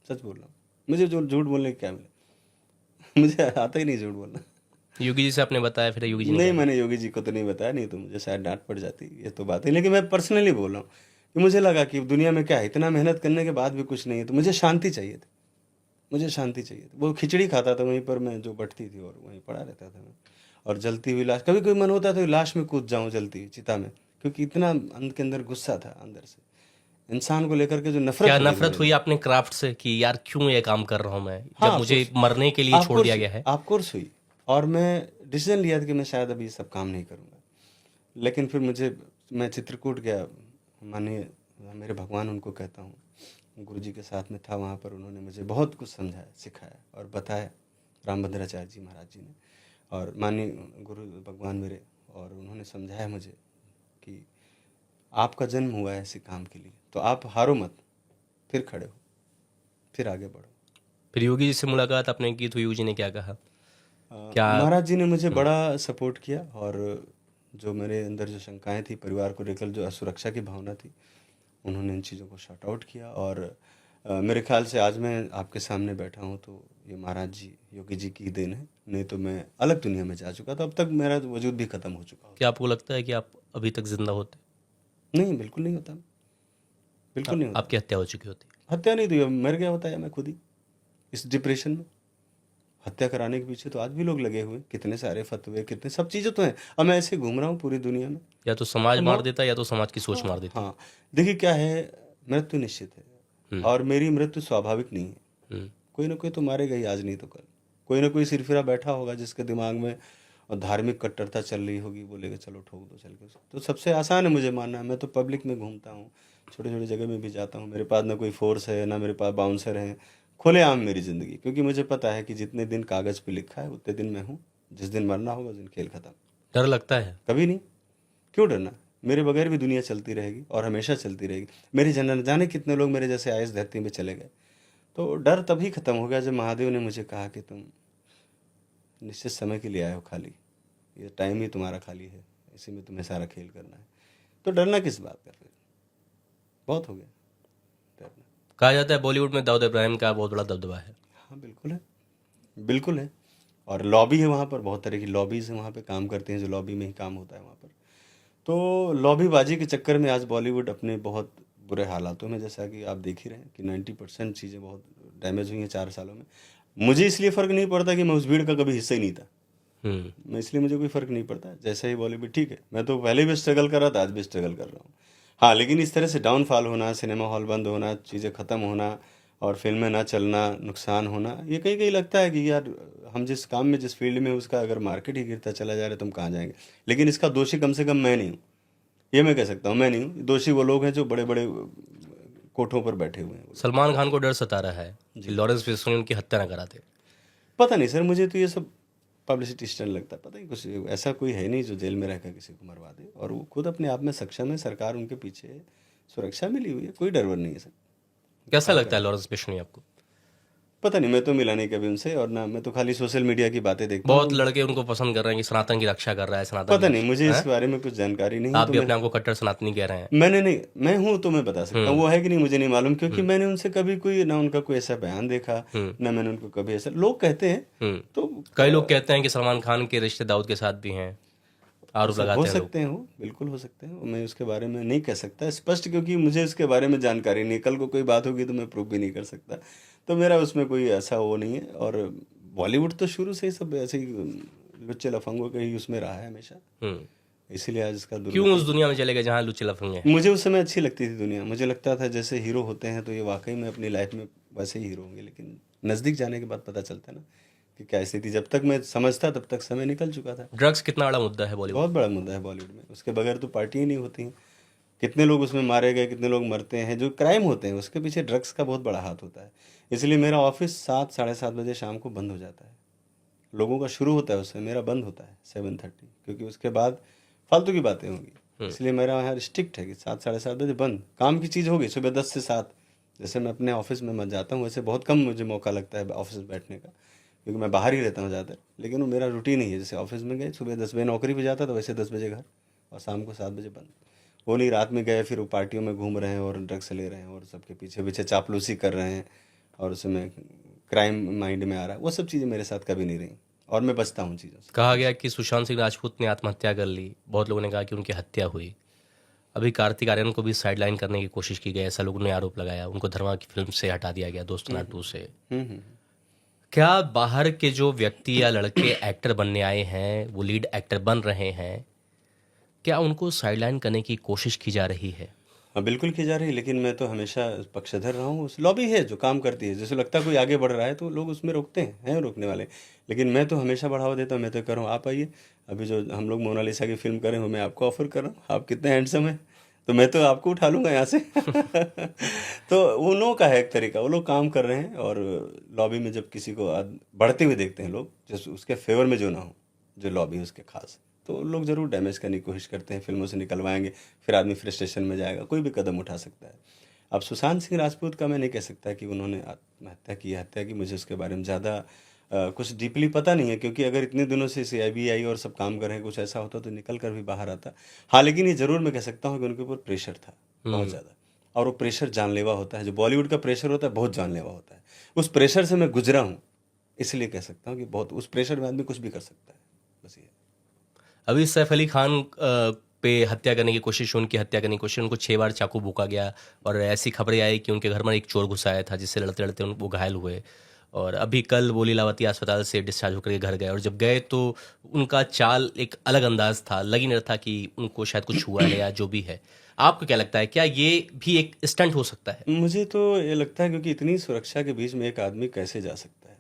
सच बोल रहा हूँ। मुझे जो झूठ बोलने की क्या मिला, मुझे आता ही नहीं झूठ बोलना। योगी जी से आपने बताया फिर? योगी जी नहीं, मैंने योगी जी को तो नहीं बताया, नहीं तो मुझे शायद डांट पड़ जाती, ये तो बात है। लेकिन मैं पर्सनली बोल रहा हूँ कि मुझे लगा कि दुनिया में क्या है, इतना मेहनत करने के बाद भी कुछ नहीं है, तो मुझे शांति चाहिए थी, मुझे शांति चाहिए थी। वो खिचड़ी खाता था वहीं पर, मैं जो बटती थी, और वहीं पड़ा रहता था मैं, और जलती हुई लाश, कभी कोई मन होता था लाश में कूद जाऊँ जलती हुई चिता में, क्योंकि इतना के अंदर गुस्सा था, अंदर से इंसान को लेकर के जो नफरत। क्या नफरत हुई आपने क्राफ्ट से कि यार क्यों ये काम कर रहा हूँ मैं, हाँ, जब मुझे मरने के लिए छोड़ दिया गया है? ऑफकोर्स हुई, और मैं डिसीजन लिया था कि मैं शायद अभी सब काम नहीं करूँगा। लेकिन फिर मैं चित्रकूट गया, मानिए मेरे भगवान उनको कहता हूँ, गुरुजी के साथ में था वहाँ पर। उन्होंने मुझे बहुत कुछ समझाया, सिखाया और बताया, रामभद्राचार्य जी महाराज जी ने, और माननीय गुरु भगवान मेरे, और उन्होंने समझाया मुझे कि आपका जन्म हुआ है ऐसे काम के लिए, तो आप हारो मत, फिर खड़े हो, फिर आगे बढ़ो। फिर योगी जी से मुलाकात आपने की तो योगी जी ने क्या कहा? क्या महाराज जी ने मुझे बड़ा सपोर्ट किया, और जो मेरे अंदर जो शंकाएं थी, परिवार को लेकर जो असुरक्षा की भावना थी, उन्होंने इन चीज़ों को शॉर्ट आउट किया। और मेरे ख्याल से आज मैं आपके सामने बैठा हूँ तो ये महाराज जी, योगी जी की देन है, नहीं तो मैं अलग दुनिया में जा चुका था, अब तक मेरा वजूद भी खत्म हो चुका। क्या आपको लगता है कि आप अभी तक जिंदा होते? नहीं, बिल्कुल नहीं होता, बिल्कुल नहीं होता। आपकी हत्या हो चुकी होती? हत्या नहीं हुई, मर गया होता है मैं खुद ही इस डिप्रेशन में। हत्या कराने के पीछे तो आज भी लोग लगे हुए, कितने सारे फतवे, कितने सब चीज़ें तो हैं। अब मैं ऐसे घूम रहा हूँ पूरी दुनिया में, या तो समाज मार देता या तो समाज की सोच मार देती। हाँ, देखिए क्या है, मृत्यु निश्चित है, और मेरी मृत्यु स्वाभाविक नहीं है। कोई ना कोई तो मारेगा ही, आज नहीं तो कल। कोई ना कोई सिरफिरा बैठा होगा जिसके दिमाग में धार्मिक कट्टरता चल रही होगी, बोलेगा चलो ठोक दो चल के। तो सबसे आसान है मुझे मानना है। मैं तो पब्लिक में घूमता हूँ, छोटे छोटे जगह में भी जाता हूँ, मेरे पास ना कोई फोर्स है, ना मेरे पास बाउंसर है, खुलेआम मेरी ज़िंदगी, क्योंकि मुझे पता है कि जितने दिन कागज़ पे लिखा है उतने दिन मैं हूँ, जिस दिन मरना होगा उस दिन खेल खत्म। डर लगता है? कभी नहीं, क्यों डरना? मेरे बगैर भी दुनिया चलती रहेगी, और हमेशा चलती रहेगी। मेरी जन जाने कितने लोग मेरे जैसे आए इस धरती में चले गए। तो डर तभी खत्म हो गया जब महादेव ने मुझे कहा कि तुम निश्चित समय के लिए आए हो, खाली ये टाइम ही तुम्हारा खाली है, इसी में तुम्हें सारा खेल करना है। तो डरना किस बात का, फिर बहुत हो गया डरना। कहा जाता है बॉलीवुड में दाऊद इब्राहिम का बहुत बड़ा दबदबा है। हाँ, बिल्कुल है, बिल्कुल है। और लॉबी है वहाँ पर, बहुत तरह की लॉबीज हैं वहाँ पे, काम करते हैं जो लॉबी में ही काम होता है वहाँ पर। तो लॉबीबाजी के चक्कर में आज बॉलीवुड अपने बहुत बुरे हालातों में, जैसा कि आप देख ही रहे हैं कि 90% चीज़ें बहुत डैमेज हुई हैं 4 सालों में। मुझे इसलिए फ़र्क नहीं पड़ता कि मैं उस भीड़ का कभी हिस्सा ही नहीं था। मैं इसलिए मुझे कोई फ़र्क नहीं पड़ता, जैसे ही बॉलीवुड ठीक है, मैं तो पहले भी स्ट्रगल कर रहा था, आज भी स्ट्रगल कर रहा हूँ। हाँ, लेकिन इस तरह से डाउनफॉल होना, सिनेमा हॉल बंद होना, चीज़ें ख़त्म होना और फिल्में ना चलना, नुकसान होना, ये कहीं कहीं लगता है कि यार हम जिस काम में, जिस फील्ड में, उसका अगर मार्केट ही गिरता चला जा रहा है तो हम कहाँ जाएंगे। लेकिन इसका दोषी कम से कम मैं नहीं हूँ, ये मैं कह सकता हूँ, मैं नहीं हूँ। दोषी वो लोग हैं जो बड़े बड़े कोठों पर बैठे हुए हैं। सलमान खान को डर सता रहा है कि लॉरेंस फिश्बर्न उनकी हत्या ना कराते। पता नहीं सर, मुझे तो ये सब पब्लिसिटी स्टंट लगता है। पता नहीं, कुछ ऐसा कोई है नहीं जो जेल में रहकर किसी को मरवा दे, और वो खुद अपने आप में सक्षम है, सरकार उनके पीछे है, सुरक्षा मिली हुई है, कोई डर वर नहीं है सर। कैसा लगता है लॉरेंस फिश्बर्न आपको? पता नहीं, मैं तो मिला नहीं कभी उनसे, और ना मैं तो खाली सोशल मीडिया की बातें देखता हूँ। बहुत लड़के उनको पसंद कर रहे हैं कि सनातन की रक्षा कर रहा है, सनातन पता नहीं, मुझे इस बारे में कुछ जानकारी नहीं है। आप भी अपने आप को कट्टर सनातनी कह रहे हैं। मैंने नहीं, मैं हूँ तो मैं बता सकता हूँ, वो है कि नहीं मुझे नहीं मालूम, क्योंकि मैंने उनसे कभी कोई ना उनका कोई ऐसा बयान देखा, ना मैंने उनको कभी ऐसा, लोग कहते हैं। तो कई लोग कहते हैं कि सलमान खान के रिश्ते दाऊद के साथ भी हैं, आरोप लगाते हो हैं लोग। सकते हैं, वो बिल्कुल हो सकते हैं, मैं उसके बारे में नहीं कह सकता स्पष्ट, क्योंकि मुझे इसके बारे में जानकारी नहीं। कल को कोई बात होगी तो मैं प्रूव भी नहीं कर सकता, तो मेरा उसमें कोई ऐसा वो नहीं है। और बॉलीवुड तो शुरू से ही सब ऐसे ही लुच्चे लफंगों के ही उसमें रहा है हमेशा, इसीलिए आज इसका क्यों उस दुनिया में चले गए जहाँ लुच्चे लफंगे हैं? मुझे उस समय अच्छी लगती थी दुनिया, मुझे लगता था जैसे हीरो होते हैं तो ये वाकई में अपनी लाइफ में वैसे ही हीरो होंगे, लेकिन नज़दीक जाने के बाद पता चलता है ना कि क्या स्थिति। जब तक मैं समझता तब तक समय निकल चुका था। ड्रग्स कितना बड़ा मुद्दा है बॉलीवुड? बहुत बड़ा मुद्दा है बॉलीवुड में, उसके बगैर तो पार्टी ही नहीं होती हैं। कितने लोग उसमें मारे गए, कितने लोग मरते हैं, जो क्राइम होते हैं उसके पीछे ड्रग्स का बहुत बड़ा हाथ होता है। इसलिए मेरा ऑफिस 7 साढ़े 7 बजे शाम को बंद हो जाता है। लोगों का शुरू होता है उससे, मेरा बंद होता है 7:30, क्योंकि उसके बाद फालतू की बातें होंगी। इसलिए मेरा यहाँ स्ट्रिक्ट है कि 7 साढ़े 7 बजे बंद। काम की चीज़ होगी सुबह 10 से 7, जैसे मैं अपने ऑफिस में मत जाता हूँ, वैसे बहुत कम मुझे मौका लगता है ऑफिस में बैठने का, क्योंकि मैं बाहर ही रहता हूँ ज़्यादातर। लेकिन वो मेरा रूटीन ही है, जैसे ऑफिस में गए सुबह 10 बजे नौकरी पे जाता, तो वैसे 10 बजे घर, और शाम को 7 बजे बंद। वो नहीं रात में गए फिर वो पार्टियों में घूम रहे हैं और ड्रग्स ले रहे हैं और सबके पीछे पीछे चापलूसी कर रहे हैं, और उसमें क्राइम माइंड में आ रहा है, वो सब चीज़ें मेरे साथ कभी नहीं रही, और मैं बचता हूँ चीज़ों से। कहा गया कि सुशांत सिंह राजपूत ने आत्महत्या कर ली, बहुत लोगों ने कहा कि उनकी हत्या हुई। अभी कार्तिक आर्यन को भी साइडलाइन करने की कोशिश की गई, ऐसा लोगों ने आरोप लगाया। उनको धर्मा की फिल्म से हटा दिया गया, दोस्तों 2 से। क्या बाहर के जो व्यक्ति या लड़के एक्टर बनने आए हैं, वो लीड एक्टर बन रहे हैं, क्या उनको साइडलाइन करने की कोशिश की जा रही है? हाँ, बिल्कुल की जा रही है, लेकिन मैं तो हमेशा पक्षधर रहा हूँ। उस लॉबी है जो काम करती है, जैसे लगता है कोई आगे बढ़ रहा है तो लोग उसमें रोकते हैं रोकने वाले, लेकिन मैं तो हमेशा बढ़ावा देता हूँ। मैं तो कह रहा हूँ आप आइए, अभी जो हम लोग मोनालिसा की फिल्म करें, मैं आपको ऑफर कर रहा हूँ, आप कितने हैंडसम हैं, तो मैं तो आपको उठा लूँगा यहाँ से। तो वो लोगों का है एक तरीका, वो लोग काम कर रहे हैं, और लॉबी में जब किसी को बढ़ते हुए देखते हैं लोग, जैसे उसके फेवर में जो ना हो, जो लॉबी है उसके खास, तो लोग ज़रूर डैमेज करने की कोशिश करते हैं, फिल्मों से निकलवाएंगे, फिर आदमी फ्रस्ट्रेशन में जाएगा, कोई भी कदम उठा सकता है। अब सुशांत सिंह राजपूत का मैं नहीं कह सकता कि उन्होंने हत्या की, मुझे उसके बारे में ज़्यादा कुछ डीपली पता नहीं है, क्योंकि अगर इतने दिनों से CBI और सब काम कर रहे हैं, कुछ ऐसा होता तो निकल कर भी बाहर आता। हाँ, लेकिन ये ज़रूर मैं कह सकता हूँ कि उनके ऊपर प्रेशर था बहुत ज़्यादा, और वो प्रेशर जानलेवा होता है। जो बॉलीवुड का प्रेशर होता है बहुत जानलेवा होता है। उस प्रेशर से मैं गुजरा हूँ, इसलिए कह सकता हूँ कि बहुत, उस प्रेशर में आदमी कुछ भी कर सकता है, बस ये। अभी सैफ अली खान पे हत्या करने की कोशिश, उनकी हत्या करने की कोशिश, उनको 6 बार चाकू भोंका गया, और ऐसी खबरें आई कि उनके घर में एक चोर घुस आया था, जिससे लड़ते लड़ते वो घायल हुए। और अभी कल वो लीलावती अस्पताल से डिस्चार्ज होकर के घर गए, और जब गए तो उनका चाल एक अलग अंदाज था, लग ही नहीं रहा था कि उनको शायद कुछ हुआ है या जो भी है। आपको क्या लगता है, क्या ये भी एक स्टंट हो सकता है? मुझे तो ये लगता है, क्योंकि इतनी सुरक्षा के बीच में एक आदमी कैसे जा सकता है।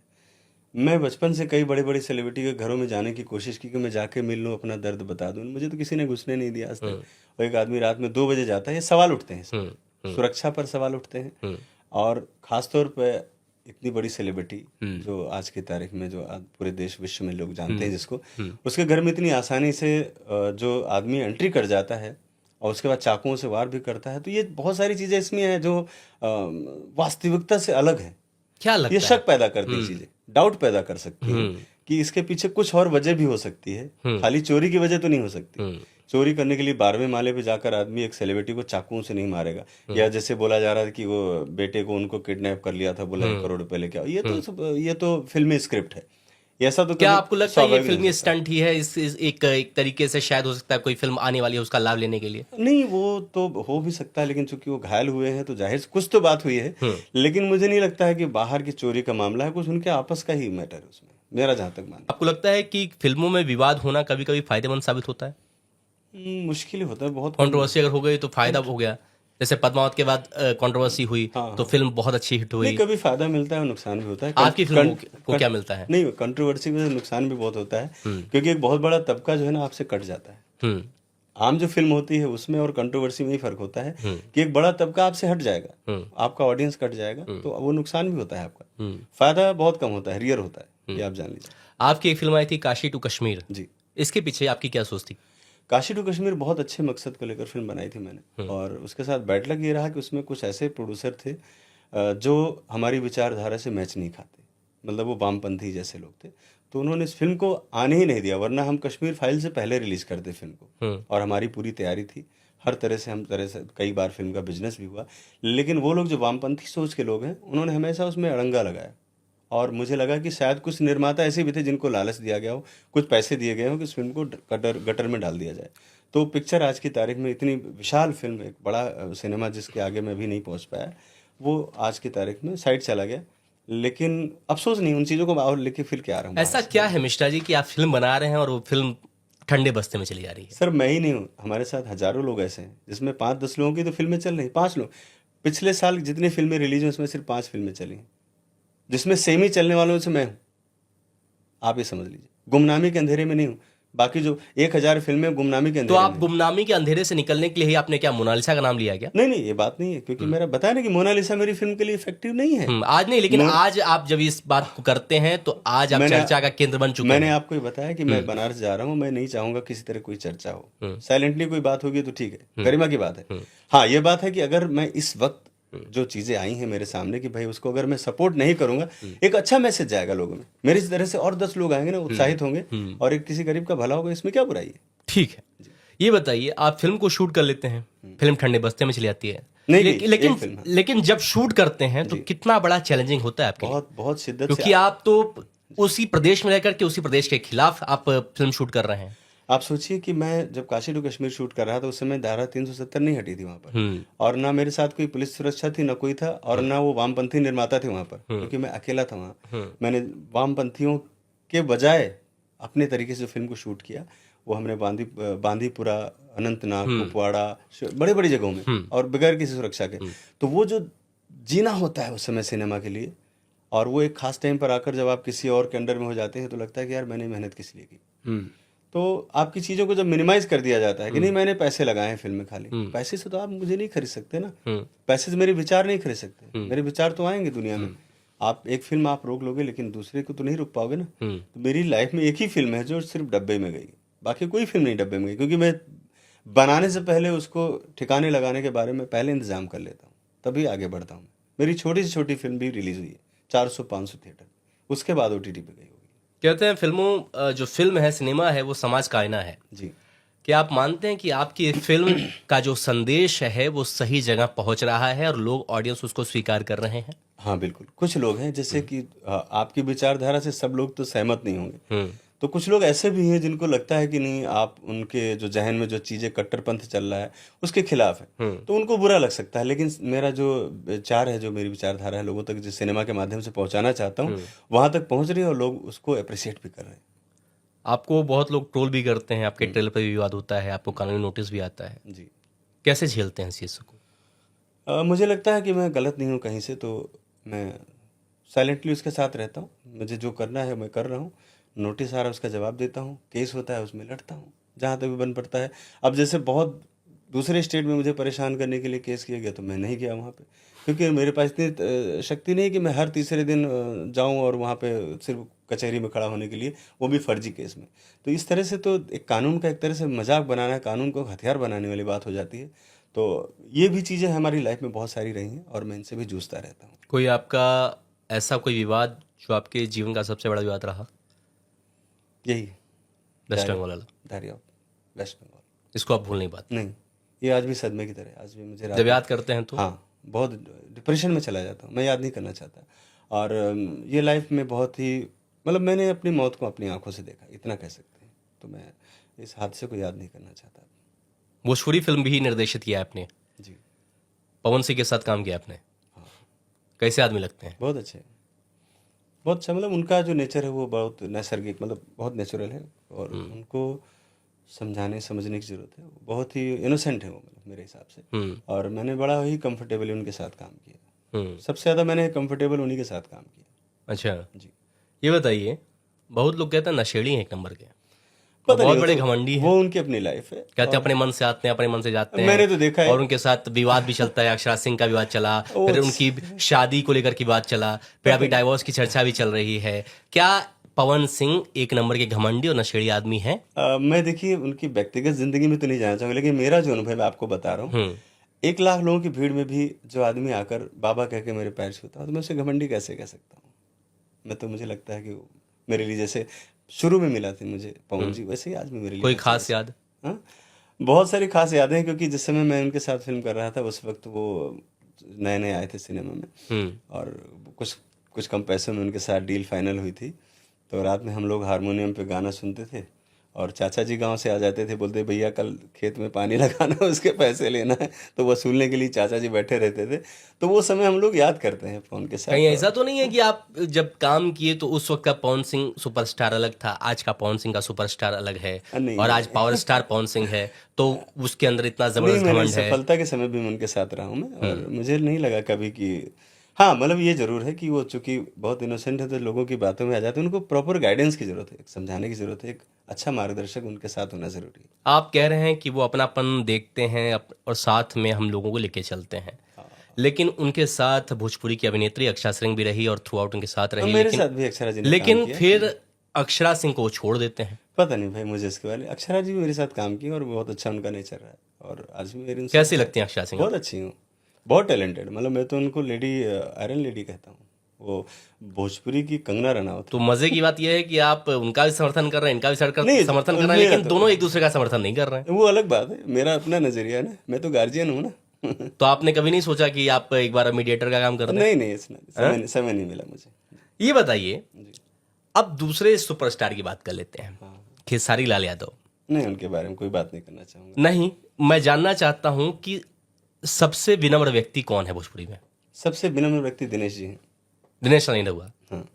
मैं बचपन से कई बड़े बड़े सेलिब्रिटी के घरों में जाने की कोशिश की कि मैं जाके मिल लूँ, अपना दर्द बता दूँ, मुझे तो किसी ने घुसने नहीं दिया आज तक। और एक आदमी रात में 2 बजे जाता है, ये सवाल उठते हैं, सुरक्षा पर सवाल उठते हैं, और ख़ासतौर पर इतनी बड़ी सेलिब्रिटी जो आज की तारीख में, जो पूरे देश विश्व में लोग जानते हैं जिसको, उसके घर में इतनी आसानी से जो आदमी एंट्री कर जाता है और उसके बाद चाकुओं से वार भी करता है, तो ये बहुत सारी चीज़ें इसमें हैं जो वास्तविकता से अलग है। क्या लगता ये है? शक पैदा करती है, चीजें डाउट पैदा कर सकती है कि इसके पीछे कुछ और वजह भी हो सकती है, खाली चोरी की वजह तो नहीं हो सकती। चोरी करने के लिए 12वें माले पे जाकर आदमी एक सेलिब्रिटी को चाकुओं से नहीं मारेगा, या जैसे बोला जा रहा था कि वो बेटे को उनको किडनैप कर लिया था, बोला 1 करोड़ रुपए लेके आओ, ये तो फिल्मी स्क्रिप्ट है। ऐसा तो क्या कभी आपको लगता है ये स्वाभाविक फिल्मी नहीं होता। स्टंट ही है, इस एक तरीके से शायद हो सकता है कोई फिल्म आने वाली है उसका लाभ लेने के लिए? नहीं, वो तो हो भी सकता है, लेकिन चूंकि वो घायल हुए हैं तो जाहिर से कुछ तो बात हुई है। लेकिन मुझे नहीं लगता है कि बाहर की चोरी का मामला है, कुछ उनके आपस का ही मैटर है उसमें, मेरा जहाँ तक मानना आपको लगता है कि फिल्मों में विवाद होना कभी कभी फायदेमंद साबित होता है? है। मुश्किल ही होता है, बहुत कम। कंट्रोवर्सी अगर हो गई तो फायदा हो गया, जैसे पद्मावत के बाद कंट्रोवर्सी हुई हाँ, तो हाँ। फिल्म बहुत अच्छी हिट नहीं, हुई। कभी फायदा मिलता है और नुकसान भी होता है। आपकी फिल्मों को क्या मिलता है? नहीं, कंट्रोवर्सी में नुकसान भी बहुत होता है, क्योंकि एक बहुत बड़ा तबका जो है ना आपसे कट जाता है। हम्म आम जो फिल्म होती है उसमें और कंट्रोवर्सी में ही फर्क होता है कि एक बड़ा तबका आपसे हट जाएगा, आपका ऑडियंस कट जाएगा, तो वो नुकसान भी होता है आपका। फायदा बहुत कम होता है, रियर होता है, ये आप जान लीजिए। आपकी एक फिल्म आई थी काशी टू कश्मीर, जी। इसके पीछे आपकी क्या सोच थी? काशी टू कश्मीर बहुत अच्छे मकसद को लेकर फिल्म बनाई थी मैंने, और उसके साथ बैड लक ये रहा कि उसमें कुछ ऐसे प्रोड्यूसर थे जो हमारी विचारधारा से मैच नहीं खाते, मतलब वो वामपंथी जैसे लोग थे। तो उन्होंने इस फिल्म को आने ही नहीं दिया, वरना हम कश्मीर फाइल से पहले रिलीज करते फिल्म को, और हमारी पूरी तैयारी थी हर तरह से कई बार फिल्म का बिजनेस भी हुआ। लेकिन वो लोग जो वामपंथी सोच के लोग हैं, उन्होंने हमेशा उसमें अड़ंगा लगाया, और मुझे लगा कि शायद कुछ निर्माता ऐसे भी थे जिनको लालच दिया गया हो, कुछ पैसे दिए गए हो कि इस फिल्म को गटर में डाल दिया जाए। तो पिक्चर आज की तारीख में इतनी विशाल फिल्म, एक बड़ा सिनेमा जिसके आगे मैं भी नहीं पहुंच पाया, वो आज की तारीख में साइड चला गया। लेकिन अफसोस नहीं, उन चीज़ों को और लेके फिर के आ रहा हूँ ऐसा बाहर से। क्या है मिश्रा जी कि आप फिल्म बना रहे हैं और वो फिल्म ठंडे बस्ते में चली जा रही है? सर मैं ही नहीं हूँ, हमारे साथ हजारों लोग ऐसे हैं, जिसमें 5-10 लोगों की तो फिल्में चल रही, 5 लोग। पिछले साल जितनी फिल्में रिलीज हुई उसमें सिर्फ 5 फिल्में चली हैं, जिसमें सेमी चलने वालों से मैं हूँ। आप ये समझ लीजिए, गुमनामी के अंधेरे में नहीं हूँ। बाकी जो 1000 फिल्में गुमनामी के तो अंधेरे आप में। गुमनामी के अंधेरे से निकलने के लिए ही आपने क्या मोनालिसा का नाम लिया क्या? नहीं नहीं, ये बात नहीं है, क्योंकि मेरा बताया ना कि मोनालिसा मेरी फिल्म के लिए इफेक्टिव नहीं है। आज नहीं, लेकिन आज आप जब इस बात को करते हैं तो आज आप चर्चा का केंद्र बन चुके मैंने हैं। आपको ये बताया कि मैं बनारस जा रहा हूँ, मैं नहीं चाहूंगा किसी तरह कोई चर्चा हो। साइलेंटली कोई बात होगी तो ठीक है, गरिमा की बात है। हाँ, ये बात है कि अगर मैं इस वक्त जो चीजें आई हैं मेरे सामने कि भाई उसको अगर मैं सपोर्ट नहीं करूंगा, एक अच्छा मैसेज जाएगा लोगों में, मेरी इस तरह से और 10 लोग आएंगे ना, उत्साहित होंगे, और एक किसी गरीब का भला होगा, इसमें क्या बुराई है। ठीक है, ये बताइए, आप फिल्म को शूट कर लेते हैं, फिल्म ठंडे बस्ते में चली जाती है, नहीं, लेकिन एक फिल्म है। लेकिन जब शूट करते हैं तो कितना बड़ा चैलेंजिंग होता है आपके लिए? बहुत शिद्दत से। क्योंकि आप तो उसी प्रदेश में रहकर के उसी प्रदेश के खिलाफ आप फिल्म शूट कर रहे हैं। आप सोचिए कि मैं जब काशी टू कश्मीर शूट कर रहा था, उस समय धारा 370 नहीं हटी थी वहां पर, और ना मेरे साथ कोई पुलिस सुरक्षा थी, ना कोई था, और ना वो वामपंथी निर्माता थे वहां पर, क्योंकि मैं अकेला था वहां। मैंने वामपंथियों के बजाय अपने तरीके से फिल्म को शूट किया। वो हमने बांदीपुरा, अनंतनाग, कुपवाड़ा, बड़े बड़ी जगहों में, और बगैर किसी सुरक्षा के। तो वो जो जीना होता है उस समय सिनेमा के लिए, और वो एक खास टाइम पर आकर जब आप किसी और के अंडर में हो जाते हैं, तो लगता है कि यार मैंने मेहनत किस लिए की। तो आपकी चीज़ों को जब मिनिमाइज कर दिया जाता है कि नहीं मैंने पैसे लगाए हैं फिल्म में, खाली पैसे से तो आप मुझे नहीं खरीद सकते ना, पैसे से मेरे विचार नहीं खरीद सकते। मेरे विचार तो आएंगे दुनिया में। आप एक फिल्म आप रोक लोगे, लेकिन दूसरे को तो नहीं रोक पाओगे ना। तो मेरी लाइफ में एक ही फिल्म है जो सिर्फ डब्बे में गई, बाकी कोई फिल्म नहीं डब्बे में गई, क्योंकि मैं बनाने से पहले उसको ठिकाने लगाने के बारे में पहले इंतजाम कर लेता हूँ, तभी आगे बढ़ता हूँ। मेरी छोटी से छोटी फिल्म भी रिलीज हुई है 400-500 थिएटर, उसके बाद OTT पे गई होगी। कहते हैं फिल्मों जो फिल्म है, सिनेमा है, वो समाज का आईना है जी। क्या आप मानते हैं कि आपकी फिल्म का जो संदेश है वो सही जगह पहुंच रहा है और लोग, ऑडियंस उसको स्वीकार कर रहे हैं? हाँ बिल्कुल, कुछ लोग हैं जैसे कि आपकी विचारधारा से सब लोग तो सहमत नहीं होंगे, तो कुछ लोग ऐसे भी हैं जिनको लगता है कि नहीं, आप उनके जो जहन में जो चीजें कट्टरपंथ चल रहा है उसके खिलाफ है, तो उनको बुरा लग सकता है। लेकिन मेरा जो विचार है, जो मेरी विचारधारा है, लोगों तक जिस सिनेमा के माध्यम से पहुंचाना चाहता हूँ, वहां तक पहुंच रही है, और लोग उसको अप्रिशिएट भी कर रहे हैं। आपको बहुत लोग ट्रोल भी करते हैं, आपके ट्रेलर पर भी विवाद होता है, आपको कानूनी नोटिस भी आता है, जी। कैसे झेलते हैं इस चीज़ को? मुझे लगता है कि मैं गलत नहीं हूँ कहीं से, तो मैं साइलेंटली उसके साथ रहता हूँ। मुझे जो करना है मैं कर रहा हूँ, नोटिस आ रहा है उसका जवाब देता हूँ, केस होता है उसमें लड़ता हूँ जहाँ तक भी बन पड़ता है। अब जैसे बहुत दूसरे स्टेट में मुझे परेशान करने के लिए केस किया गया, तो मैं नहीं गया वहाँ पे, क्योंकि मेरे पास इतनी शक्ति नहीं कि मैं हर तीसरे दिन जाऊँ और वहाँ पे सिर्फ कचहरी में खड़ा होने के लिए, वो भी फर्जी केस में। तो इस तरह से तो एक कानून का एक तरह से मजाक बनाना है, कानून को हथियार बनाने वाली बात हो जाती है। तो ये भी चीज़ें हमारी लाइफ में बहुत सारी रही हैं, और मैं इनसे भी जूझता रहता हूँ। कोई आपका ऐसा कोई विवाद जो आपके जीवन का सबसे बड़ा विवाद रहा? यही वेस्ट बंगाल वाला, डायरी ऑफ वेस्ट बंगाल। इसको आप भूल नहीं पाते? नहीं, ये आज भी सदमे की तरह है, आज भी मुझे जब याद करते हैं तो? हाँ, बहुत डिप्रेशन में चला जाता हूँ, मैं याद नहीं करना चाहता। और ये लाइफ में बहुत ही मतलब मैंने अपनी मौत को अपनी आंखों से देखा, इतना कह सकते हैं। तो मैं इस हादसे को याद नहीं करना चाहता। भोजपुरी फिल्म भी निर्देशित किया है आपने जी। पवन सिंह के साथ काम किया आपने। हाँ। कैसे आदमी लगते हैं? बहुत अच्छे, बहुत अच्छा। मतलब उनका जो नेचर है वो बहुत नैसर्गिक, मतलब बहुत नेचुरल है, और उनको समझाने समझने की जरूरत है। बहुत ही इनोसेंट है वो, मतलब मेरे हिसाब से। और मैंने बड़ा ही कंफर्टेबली उनके साथ काम किया। सबसे ज़्यादा मैंने कंफर्टेबल उन्हीं के साथ काम किया। अच्छा जी। ये बताइए, बहुत लोग कहते हैं नशेड़ी हैं एक नंबर के, पता बहुत नहीं, बड़े तो घमंडी हैं, वो उनकी अपनी लाइफ है। कहते हैं अपने मन से आते हैं अपने मन से जाते हैं। मैंने तो देखा है। और उनके साथ विवाद भी चलता है, अक्षरा सिंह का विवाद चला, वो फिर उनकी शादी को लेकर की बात चला, फिर अभी डाइवोर्स की चर्चा भी चल रही है। क्या पवन सिंह एक नंबर के घमंडी और नशेड़ी आदमी हैं? मैं देखिए उनकी व्यक्तिगत जिंदगी में तो नहीं जाना चाहूंगा, लेकिन मेरा जो अनुभव मैं आपको बता रहा हूँ, 1 लाख लोगों की भीड़ में भी जो आदमी आकर बाबा कह के मेरे पैर छूता है, तो मैं उसे घमंडी कैसे कह सकता हूँ? मैं तो, मुझे लगता है कि वो मेरे लिए जैसे शुरू में मिला थे मुझे पवन जी, वैसे ही आज भी मेरे लिए। कोई खास याद? हाँ, बहुत सारी खास यादें हैं, क्योंकि जिस समय मैं उनके साथ फिल्म कर रहा था उस वक्त वो नए नए आए थे सिनेमा में, और कुछ कुछ कम पैसों में उनके साथ डील फाइनल हुई थी। तो रात में हम लोग हारमोनियम पे गाना सुनते थे, और चाचा जी गांव से आ जाते थे, बोलते भैया कल खेत में पानी लगाना है, उसके पैसे लेना है, तो वसूलने के लिए चाचा जी बैठे रहते थे। तो वो समय हम लोग याद करते हैं फोन के साथ। कहीं ऐसा तो नहीं है कि आप जब काम किए तो उस वक्त का पवन सिंह सुपरस्टार अलग था, आज का पवन सिंह का सुपरस्टार अलग है, नहीं, और आज पावर स्टार पवन सिंह है, तो उसके अंदर इतना जबरदस्त नहीं, घमंड है? सफलता के समय भी मैं उनके साथ रहा हूँ मैं, और मुझे नहीं लगा कभी कि, हाँ मतलब ये जरूर है कि वो चूंकि बहुत इनोसेंट है तो लोगों की बातों में आ जाते हैं। उनको प्रॉपर गाइडेंस की जरूरत है, समझाने की जरूरत है, एक अच्छा मार्गदर्शक उनके साथ होना जरूरी है। आप कह रहे हैं कि वो अपनापन देखते हैं और साथ में हम लोगों को लेके चलते हैं, लेकिन उनके साथ भोजपुरी की अभिनेत्री अक्षरा सिंह भी रही और थ्रू आउट उनके साथ रही, मेरे साथ भी अक्षरा जी ने लेकिन काम किया। फिर अक्षरा सिंह को वो छोड़ देते हैं। पता नहीं भाई मुझे इसके बारे में। अक्षरा जी भी मेरे साथ काम की और बहुत अच्छा उनका नेचर रहा है, और आज भी मेरी उनसे कैसी लगती हैं अक्षरा सिंह? बहुत अच्छी हूँ, बहुत टैलेंटेड। मतलब मैं तो उनको लेडी, आयरन लेडी कहता हूँ। वो भोजपुरी की कंगना रनावत। तो मजे की बात यह है कि आप उनका भी समर्थन कर रहे हैं, इनका भी समर्थन कर रहे हैं, मेरा लेकिन दोनों एक दूसरे का समर्थन नहीं कर रहे हैं। वो अलग बात है, मेरा अपना नजरिया है ना, मैं तो गार्जियन हूँ ना। तो आपने कभी नहीं सोचा कि आप एक बार मीडिएटर का काम कर दें? नहीं, समय नहीं मिला मुझे। ये बताइए, अब दूसरे सुपरस्टार की बात कर लेते हैं, खेसारी लाल यादव। नहीं, उनके बारे में कोई बात नहीं करना चाहूंगा। नहीं, मैं जानना चाहता हूं कि सबसे विनम्र व्यक्ति कौन है भोजपुरी में? सबसे विनम्र व्यक्ति दिनेश जी हैं। दिनेश नहीं रहुआ? हाँ,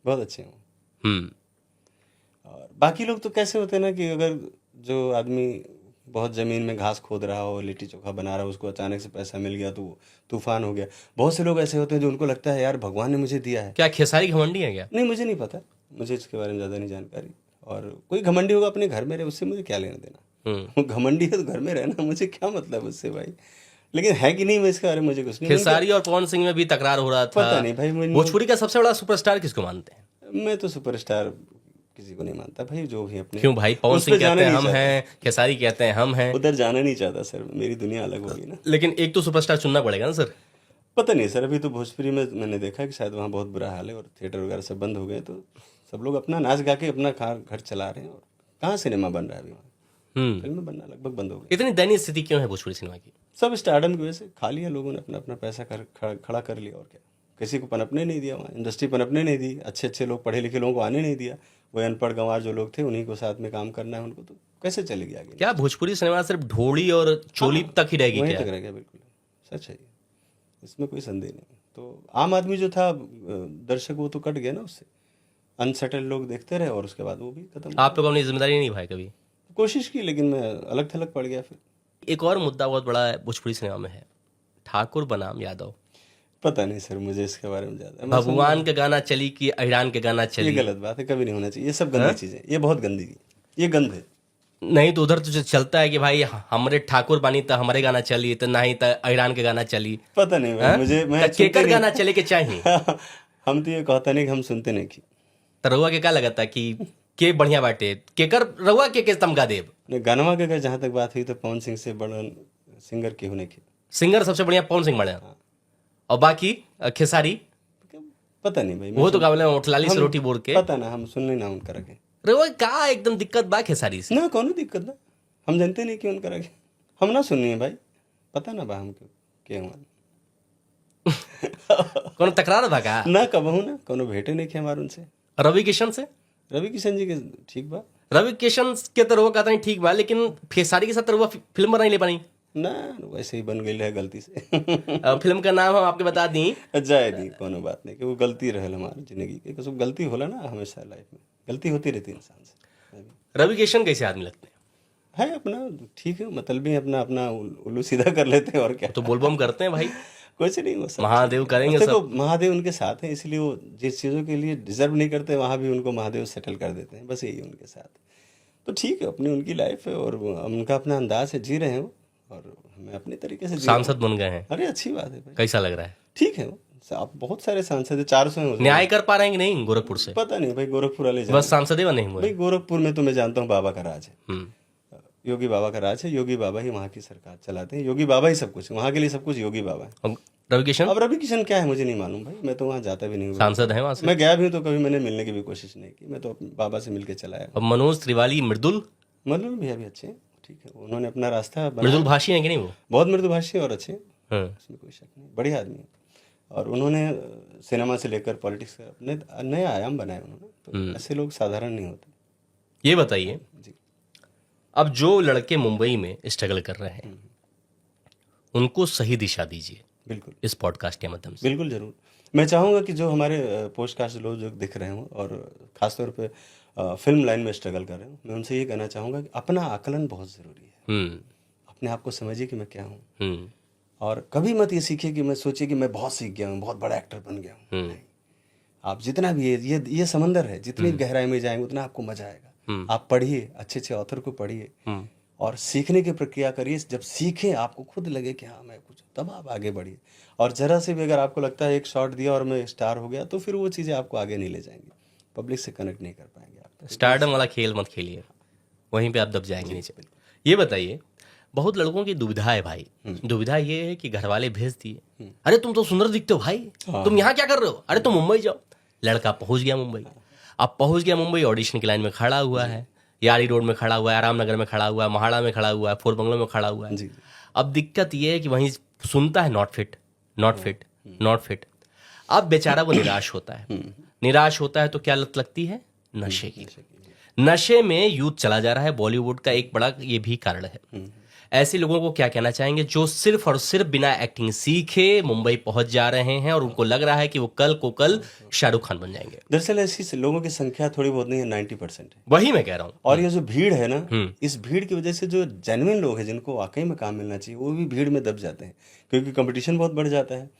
बहुत अच्छे हैं। और बाकी लोग तो कैसे होते हैं ना, कि अगर जो आदमी बहुत जमीन में घास खोद रहा हो, लिट्टी चोखा बना रहा हो, उसको अचानक से पैसा मिल गया तो वो तूफान हो गया। बहुत से लोग ऐसे होते हैं जो उनको लगता है यार भगवान ने मुझे दिया है। क्या खेसारी घमंडी है क्या? नहीं, मुझे नहीं पता, मुझे इसके बारे में ज़्यादा नहीं जानकारी। और कोई घमंडी होगा अपने घर में रहे, उससे मुझे क्या लेना देना। घमंडी है तो घर में रहना, मुझे क्या मतलब उससे भाई। लेकिन है कि नहीं, मैं इसके बारे में मुझे कुछ नहीं। खेसारी और पवन सिंह में भी तकरार हो रहा था, पता नहीं भाई। भोजपुरी का सबसे बड़ा सुपरस्टार किसको मानते हैं? मैं तो सुपरस्टार किसी को नहीं मानता भाई, जो भी अपने। क्यों भाई? पवन सिंह कहते हैं हम हैं, खेसारी कहते हैं हम हैं। उधर जाना नहीं चाहता सर, मेरी दुनिया अलग होगी ना। लेकिन एक तो सुपरस्टार चुनना पड़ेगा ना सर। पता नहीं सर, अभी तो भोजपुरी में मैंने देखा कि शायद वहाँ बहुत बुरा हाल है और थिएटर वगैरह सब बंद हो गए, तो सब लोग अपना नाच गा के अपना घर चला रहे हैं। और कहाँ सिनेमा बन रहा है अभी वहाँ? फिल्में बनना लगभग बंद हो गई। इतनी दयनीय स्थिति क्यों है भोजपुरी सिनेमा की? सब स्टारडम की वजह से खा लिया लोगों ने, अपना अपना पैसा खड़ा कर लिया, और क्या। किसी को पनपने नहीं दिया वहाँ, इंडस्ट्री पनपने नहीं दी, अच्छे लोग पढ़े लिखे लोगों को आने नहीं दिया। वो अनपढ़ गंवार जो लोग थे उन्हीं को साथ में काम करना है उनको, तो कैसे चलेगी आगे? क्या भोजपुरी सिनेमा सिर्फ ढोली और चोली तक ही रहेगी? वहीं तक रह गया, बिल्कुल सच है, इसमें कोई संदेह नहीं। तो आम आदमी जो था दर्शक, वो तो कट गया ना उससे। अनसेटल लोग देखते रहे और उसके बाद वो भी खत्म। आप लोगों ने जिम्मेदारी नहीं निभाई कभी? कोशिश की, लेकिन मैं अलग थलग पड़ गया फिर। एक और मुद्दा बहुत बड़ा भोजपुरी सिनेमा में है, ठाकुर बनाम यादव। पता नहीं सर, मुझे इसके बारे में ज्यादा। भगवान का गाना चली कि अहिरान के गाना चली? ये गलत बात है, कभी नहीं होना चाहिए। ये सब गंदी चीजें, ये बहुत गंदगी, ये गंद है। नहीं तो उधर तो चलता है कि भाई हमारे ठाकुर बानी तो हमारे गाना चली, तो नहीं तो अहिरान के गाना चली। पता नहीं भाई, मुझे मैं केकर गाना चले के चाहिए। हम तो ये कहता नहीं कि हम सुनते नहीं की। तो रहुआ के क्या लगता है कि के बढ़िया बाटे केकर रहुआ के तमगा देव? गानवा के अगर जहाँ तक बात हुई तो पवन सिंह से बड़ा सिंगर के होने की। सिंगर सबसे बढ़िया पवन सिंह बने, और बाकी खेसारी पता नहीं भाई। वो तो गावले उठलाली से रोटी बोल के। पता ना, हम सुन लेना उनका रखे। रहुआ का एकदम दिक्कत बा खेसारी से? ना कौन दिक्कत ना, हम जानते नहीं कि उनका रखे, हम ना सुनिए भाई, पता ना बा हम क्यों हुआ। कौन तकरार था का? ना कबहू ना, कोनो भेटे नहीं खे हमारे उनसे। रवि किशन से? रवि किशन जी के ठीक बा, रवि किशन के तरह कहता नहीं ठीक बा, लेकिन खेसारी के साथ तरह फिल्म बना ले पानी ना, वैसे ही बन गई है गलती से। फिल्म का नाम हम आपके बता दी जाए दी, कोनो बात नहीं कि वो गलती रहल हमारी जिंदगी के, कुछ गलती होला ना, हमेशा लाइफ में गलती होती रहती है इंसान से। रवि किशन कैसे आदमी लगते हैं? है अपना ठीक है, मतलब भी अपना अपना उल्लू सीधा कर लेते हैं और क्या। तो बोलबम करते हैं भाई, कुछ नहीं, वो सब महादेव करेंगे देखो, सब। महादेव उनके साथ हैं, इसलिए वो जिस चीज़ों के लिए डिजर्व नहीं करते वहाँ भी उनको महादेव सेटल कर देते हैं, बस यही उनके साथ। तो ठीक है, अपनी उनकी लाइफ है और उनका अपना अंदाज है, जी रहे हैं वो, और हमें अपने तरीके से सांसद बन गए हैं। अरे अच्छी बात है भाई, कैसा लग रहा है? ठीक है। आप बहुत सारे सांसद है, 400 हैं। न्याय कर पा रहे हैं कि नहीं गोरखपुर से? पता नहीं भाई, गोरखपुर वाले बस सांसद ही बने हुए भाई, गोरखपुर में तो मैं जानता हूँ बाबा का राज है, हैं। योगी बाबा का राज है, योगी बाबा ही वहाँ की सरकार चलाते हैं, योगी बाबा ही सब कुछ, वहाँ के लिए सब कुछ योगी बाबा है। और रवि किशन? अब रवि किशन क्या है मुझे नहीं मालूम भाई, मैं तो वहाँ जाता भी नहीं हूँ, सांसद है वहां से? मैं गया भी हूँ तो कभी मैंने मिलने की भी कोशिश नहीं की, मैं तो अपने बाबा से मिलके चला आया। और मनोज तिवारी मृदुल? मृदुल भैया भी अच्छे हैं, ठीक है, उन्होंने अपना रास्ता बनाया। मृदुल भाषी है कि नहीं वो? बहुत मृदुभाषी और अच्छे हैं, हाँ। उसमें कोई शक नहीं, बढ़िया आदमी है। और उन्होंने सिनेमा से लेकर पॉलिटिक्स का अपने नए आयाम बनाए उन्होंने, तो ऐसे लोग साधारण नहीं होते। ये बताइए, जी, अब जो लड़के मुंबई में स्ट्रगल कर रहे हैं उनको सही दिशा दीजिए बिल्कुल, इस पॉडकास्ट के माध्यम से। बिल्कुल जरूर। मैं चाहूँगा कि जो हमारे पॉडकास्ट लोग जो दिख रहे हों और ख़ासतौर पे फिल्म लाइन में स्ट्रगल कर रहे हूँ, मैं उनसे ये कहना चाहूँगा कि अपना आकलन बहुत ज़रूरी है। अपने आप को समझिए कि मैं क्या हूँ, और कभी मत ये सीखिए कि मैं सोचिए कि मैं बहुत सीख गया हूँ, बहुत बड़ा एक्टर बन गया हूँ। नहीं, आप जितना भी ये समंदर है, जितनी गहराई में जाएंगे उतना आपको मजा आएगा। आप पढ़िए, अच्छे अच्छे ऑथर को पढ़िए और सीखने की प्रक्रिया करिए। जब सीखें, आपको खुद लगे कि हाँ मैं कुछ, तब आप आगे बढ़िए। और जरा से भी अगर आपको लगता है एक शॉट दिया और मैं स्टार हो गया, तो फिर वो चीज़ें आपको आगे नहीं ले जाएंगी, पब्लिक से कनेक्ट नहीं कर पाएंगे आप। स्टारडम वाला खेल मत खेलिए, वहीं पे आप दब जाएंगे नीचे। ये बताइए, बहुत लड़कों की दुविधा है भाई, दुविधा ये है कि घर वाले भेज दिए, अरे तुम तो सुंदर दिखते हो भाई, तुम यहाँ क्या कर रहे हो, अरे तुम मुंबई जाओ। लड़का पहुंच गया मुंबई, अब पहुंच गया मुंबई, ऑडिशन की लाइन में खड़ा हुआ है, यारी रोड में खड़ा हुआ है, आराम नगर में खड़ा हुआ है, महाड़ा में खड़ा हुआ है, फोर बंगलो में खड़ा हुआ है। अब दिक्कत ये है कि वहीं सुनता है not fit, not fit, not fit. अब बेचारा वो निराश होता है, निराश होता है तो क्या लत लगती है? नशे की। नशे में यूथ चला जा रहा है, बॉलीवुड का एक बड़ा ये भी कारण है। ऐसे लोगों को क्या कहना चाहेंगे जो सिर्फ और सिर्फ बिना एक्टिंग सीखे मुंबई पहुंच जा रहे हैं और उनको लग रहा है कि वो कल को कल शाहरुख खान बन जाएंगे? दरअसल ऐसी लोगों की संख्या थोड़ी बहुत नहीं है, 90% है। वही मैं कह रहा हूँ। और ये जो भीड़ है ना, इस भीड़ की वजह से जो जेन्युइन लोग हैं, जिनको वाकई में काम मिलना चाहिए, वो भी भीड़ में दब जाते हैं, क्योंकि कंपटीशन बहुत बढ़ जाता है।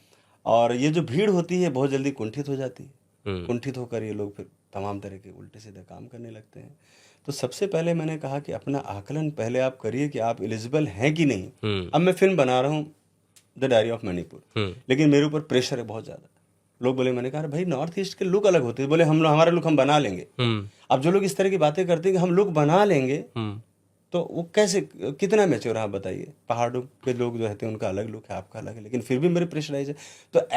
और ये जो भीड़ होती है बहुत जल्दी कुंठित हो जाती है, कुंठित होकर ये लोग फिर तमाम तरह के उल्टे सीधे काम करने लगते हैं। तो सबसे पहले मैंने कहा कि अपना आकलन पहले आप करिए कि आप एलिजिबल हैं कि नहीं। अब मैं फिल्म बना रहा हूँ द डायरी ऑफ मणिपुर, लेकिन मेरे ऊपर प्रेशर है बहुत ज़्यादा। लोग बोले, मैंने कहा भाई नॉर्थ ईस्ट के लुक अलग होते हैं, बोले हम लोग, हमारा लुक हम बना लेंगे। अब जो लोग इस तरह की बातें करते हैं कि हम लुक बना लेंगे, तो वो कैसे, कितना मैच्योर, आप बताइए। पहाड़ों पे लोग जो रहते हैं उनका अलग लुक है, आपका अलग है, लेकिन फिर भी मेरे प्रेशराइज है। तो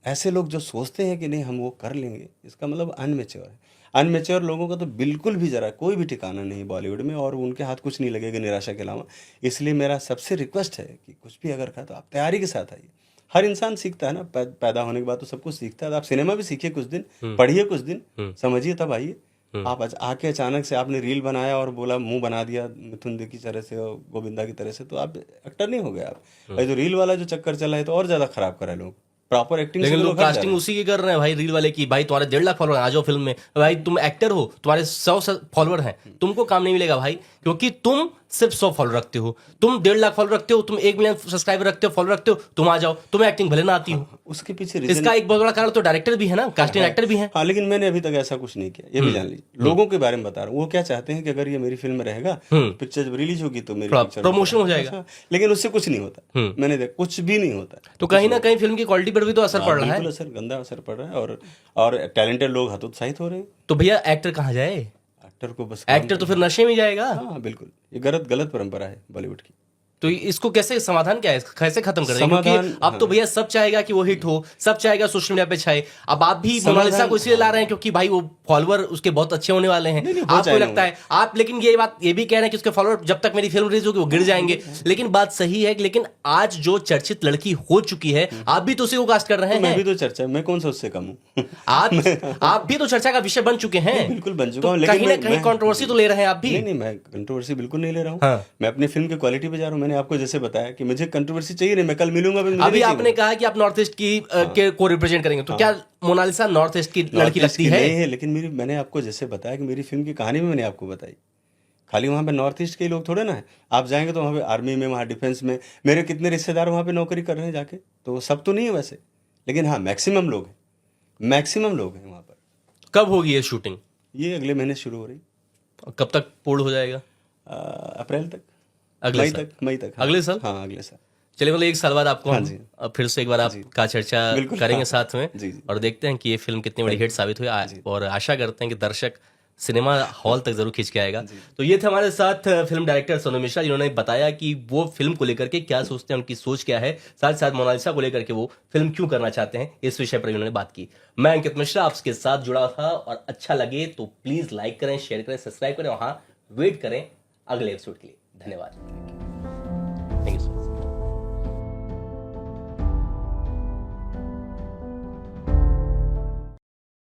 ऐसे लोग जो सोचते हैं कि नहीं हम वो कर लेंगे, इसका मतलब अनमेच्योर है। अनमेच्योर लोगों का तो बिल्कुल भी जरा कोई भी ठिकाना नहीं बॉलीवुड में, और उनके हाथ कुछ नहीं लगेगा निराशा के अलावा। इसलिए मेरा सबसे रिक्वेस्ट है कि कुछ भी अगर कहा तो आप तैयारी के साथ आइए। हर इंसान सीखता है ना, पैदा होने के बाद तो सब कुछ सीखता है। आप सिनेमा भी सीखिए कुछ दिन, पढ़िए कुछ दिन, समझिए, तब आइए। आप आके अचानक से आपने रील बनाया और बोला, मुंह बना दिया मिथुन दे की तरह से और गोविंदा की तरह से, तो आप एक्टर नहीं हो गए आप। भाई जो रील वाला जो चक्कर चला है तो और ज्यादा खराब करा है लोग, प्रॉपर एक्टिंग। लेकिन लोग कास्टिंग उसी की कर रहे हैं भाई, रील वाले की। भाई तुम्हारे 1.5 लाख फॉलोअर आ जाओ फिल्म में, भाई तुम एक्टर हो, तुम्हारे 100 फॉलोअर हैं, तुमको काम नहीं मिलेगा भाई, क्योंकि तुम सिर्फ 100 फॉलोअर रखते हो, तुम 1.5 लाख फॉलोअर रखते हो, तुम 1 मिलियन सब्सक्राइबर रखते हो, फॉलोअर रखते हो, तुम आ जाओ, तुम्हें एक्टिंग भले ना आती हो। उसके पीछे इसका एक बहुत बड़ा कारण तो डायरेक्टर भी है ना, कास्टिंग एक्टर भी है। हाँ, लेकिन मैंने अभी तक ऐसा कुछ नहीं किया, ये भी जान लीजिए। लोगों के बारे में बता रहा हूँ, वो क्या चाहते हैं कि अगर ये मेरी फिल्म में रहेगा, पिक्चर जब रिलीज होगी तो मेरी पिक्चर प्रमोशन हो जाएगा, लेकिन उससे कुछ नहीं होता। मैंने देखा कुछ भी नहीं होता। तो कहीं ना कहीं फिल्म की क्वालिटी पर भी तो असर पड़ रहा है, असर, गंदा असर पड़ रहा है, और टैलेंटेड लोग हतोत्साहित हो रहे हैं। तो भैया एक्टर कहाँ जाए? एक्टर को बस, एक्टर तो फिर नशे में जाएगा। हाँ बिल्कुल, ये गलत परंपरा है बॉलीवुड की। तो इसको कैसे समाधान क्या है, कैसे खत्म करें? क्योंकि समाधान, अब तो भैया सब चाहेगा कि वो हिट हो, सब चाहेगा सोशल मीडिया पे छाए। अब आप भी मोनालिसा को इसलिए ला रहे हैं क्योंकि भाई वो फॉलोअर उसके बहुत अच्छे होने वाले हैं, आपको लगता है आप, लेकिन ये बात ये भी कह रहे हैं कि उसके फॉलोअर जब तक मेरी फिल्म रिलीज होगी वो गिर जाएंगे। लेकिन बात सही है, लेकिन आज जो चर्चित लड़की हो चुकी है आप भी तो उसी को कास्ट कर रहे हैं। मैं भी तो चर्चा, मैं कौन सा उससे कम हूँ? आप भी तो चर्चा का विषय बन चुके हैं। बिल्कुल बन चुका तो हूँ, कहीं ना कहीं कंट्रोवर्सी तो ले रहे हैं आप भी। नहीं, मैं कंट्रोवर्सी बिल्कुल नहीं ले रहा हूँ। हाँ। मैं अपनी फिल्म की क्वालिटी पे जा रहा हूँ। मैंने आपको जैसे बताया कि मुझे कंट्रोवर्सी चाहिए नहीं, मैं कल मिलूंगा अभी आपने कहा कि आप नॉर्थ ईस्ट की को रिप्रेजेंट करेंगे, तो क्या मोनालिसा नॉर्थ ईस्ट की लड़की लगती है? नहीं है, लेकिन मैंने आपको जैसे बताया कि मेरी फिल्म की कहानी में मैंने आपको बताई, खाली वहाँ पे नॉर्थ ईस्ट के लोग थोड़े ना है। आप जाएंगे तो वहाँ पे आर्मी में, वहाँ डिफेंस में, मेरे कितने रिश्तेदार वहाँ पे नौकरी कर रहे हैं जाके, तो सब तो नहीं है वैसे, लेकिन हाँ मैक्सिमम लोग हैं वहाँ पर। कब होगी ये शूटिंग? ये अगले महीने शुरू हो रही। कब तक पूर्ण हो जाएगा? अप्रैल तक, मई तक। हाँ। अगले साल? हाँ, अगले साल। चलिए, मतलब 1 साल बाद आपको हाँ हम जी। अब फिर से एक बार आपका चर्चा करेंगे हाँ, साथ में। जी, जी। और देखते हैं कि ये फिल्म कितनी बड़ी हिट साबित हुई, और आशा करते हैं कि दर्शक सिनेमा हॉल तक जरूर खींच के आएगा। तो ये थे हमारे साथ फिल्म डायरेक्टर सोनू मिश्रा, जिन्होंने बताया कि वो फिल्म को लेकर के क्या सोचते हैं, उनकी सोच क्या है, साथ साथ मोनालिसा को लेकर के वो फिल्म क्यों करना चाहते हैं, इस विषय पर उन्होंने बात की। मैं अंकित मिश्रा आपके साथ जुड़ा था, और अच्छा लगे तो प्लीज लाइक करें, शेयर करें, सब्सक्राइब करें, वहां वेट करें अगले एपिसोड के लिए। धन्यवाद।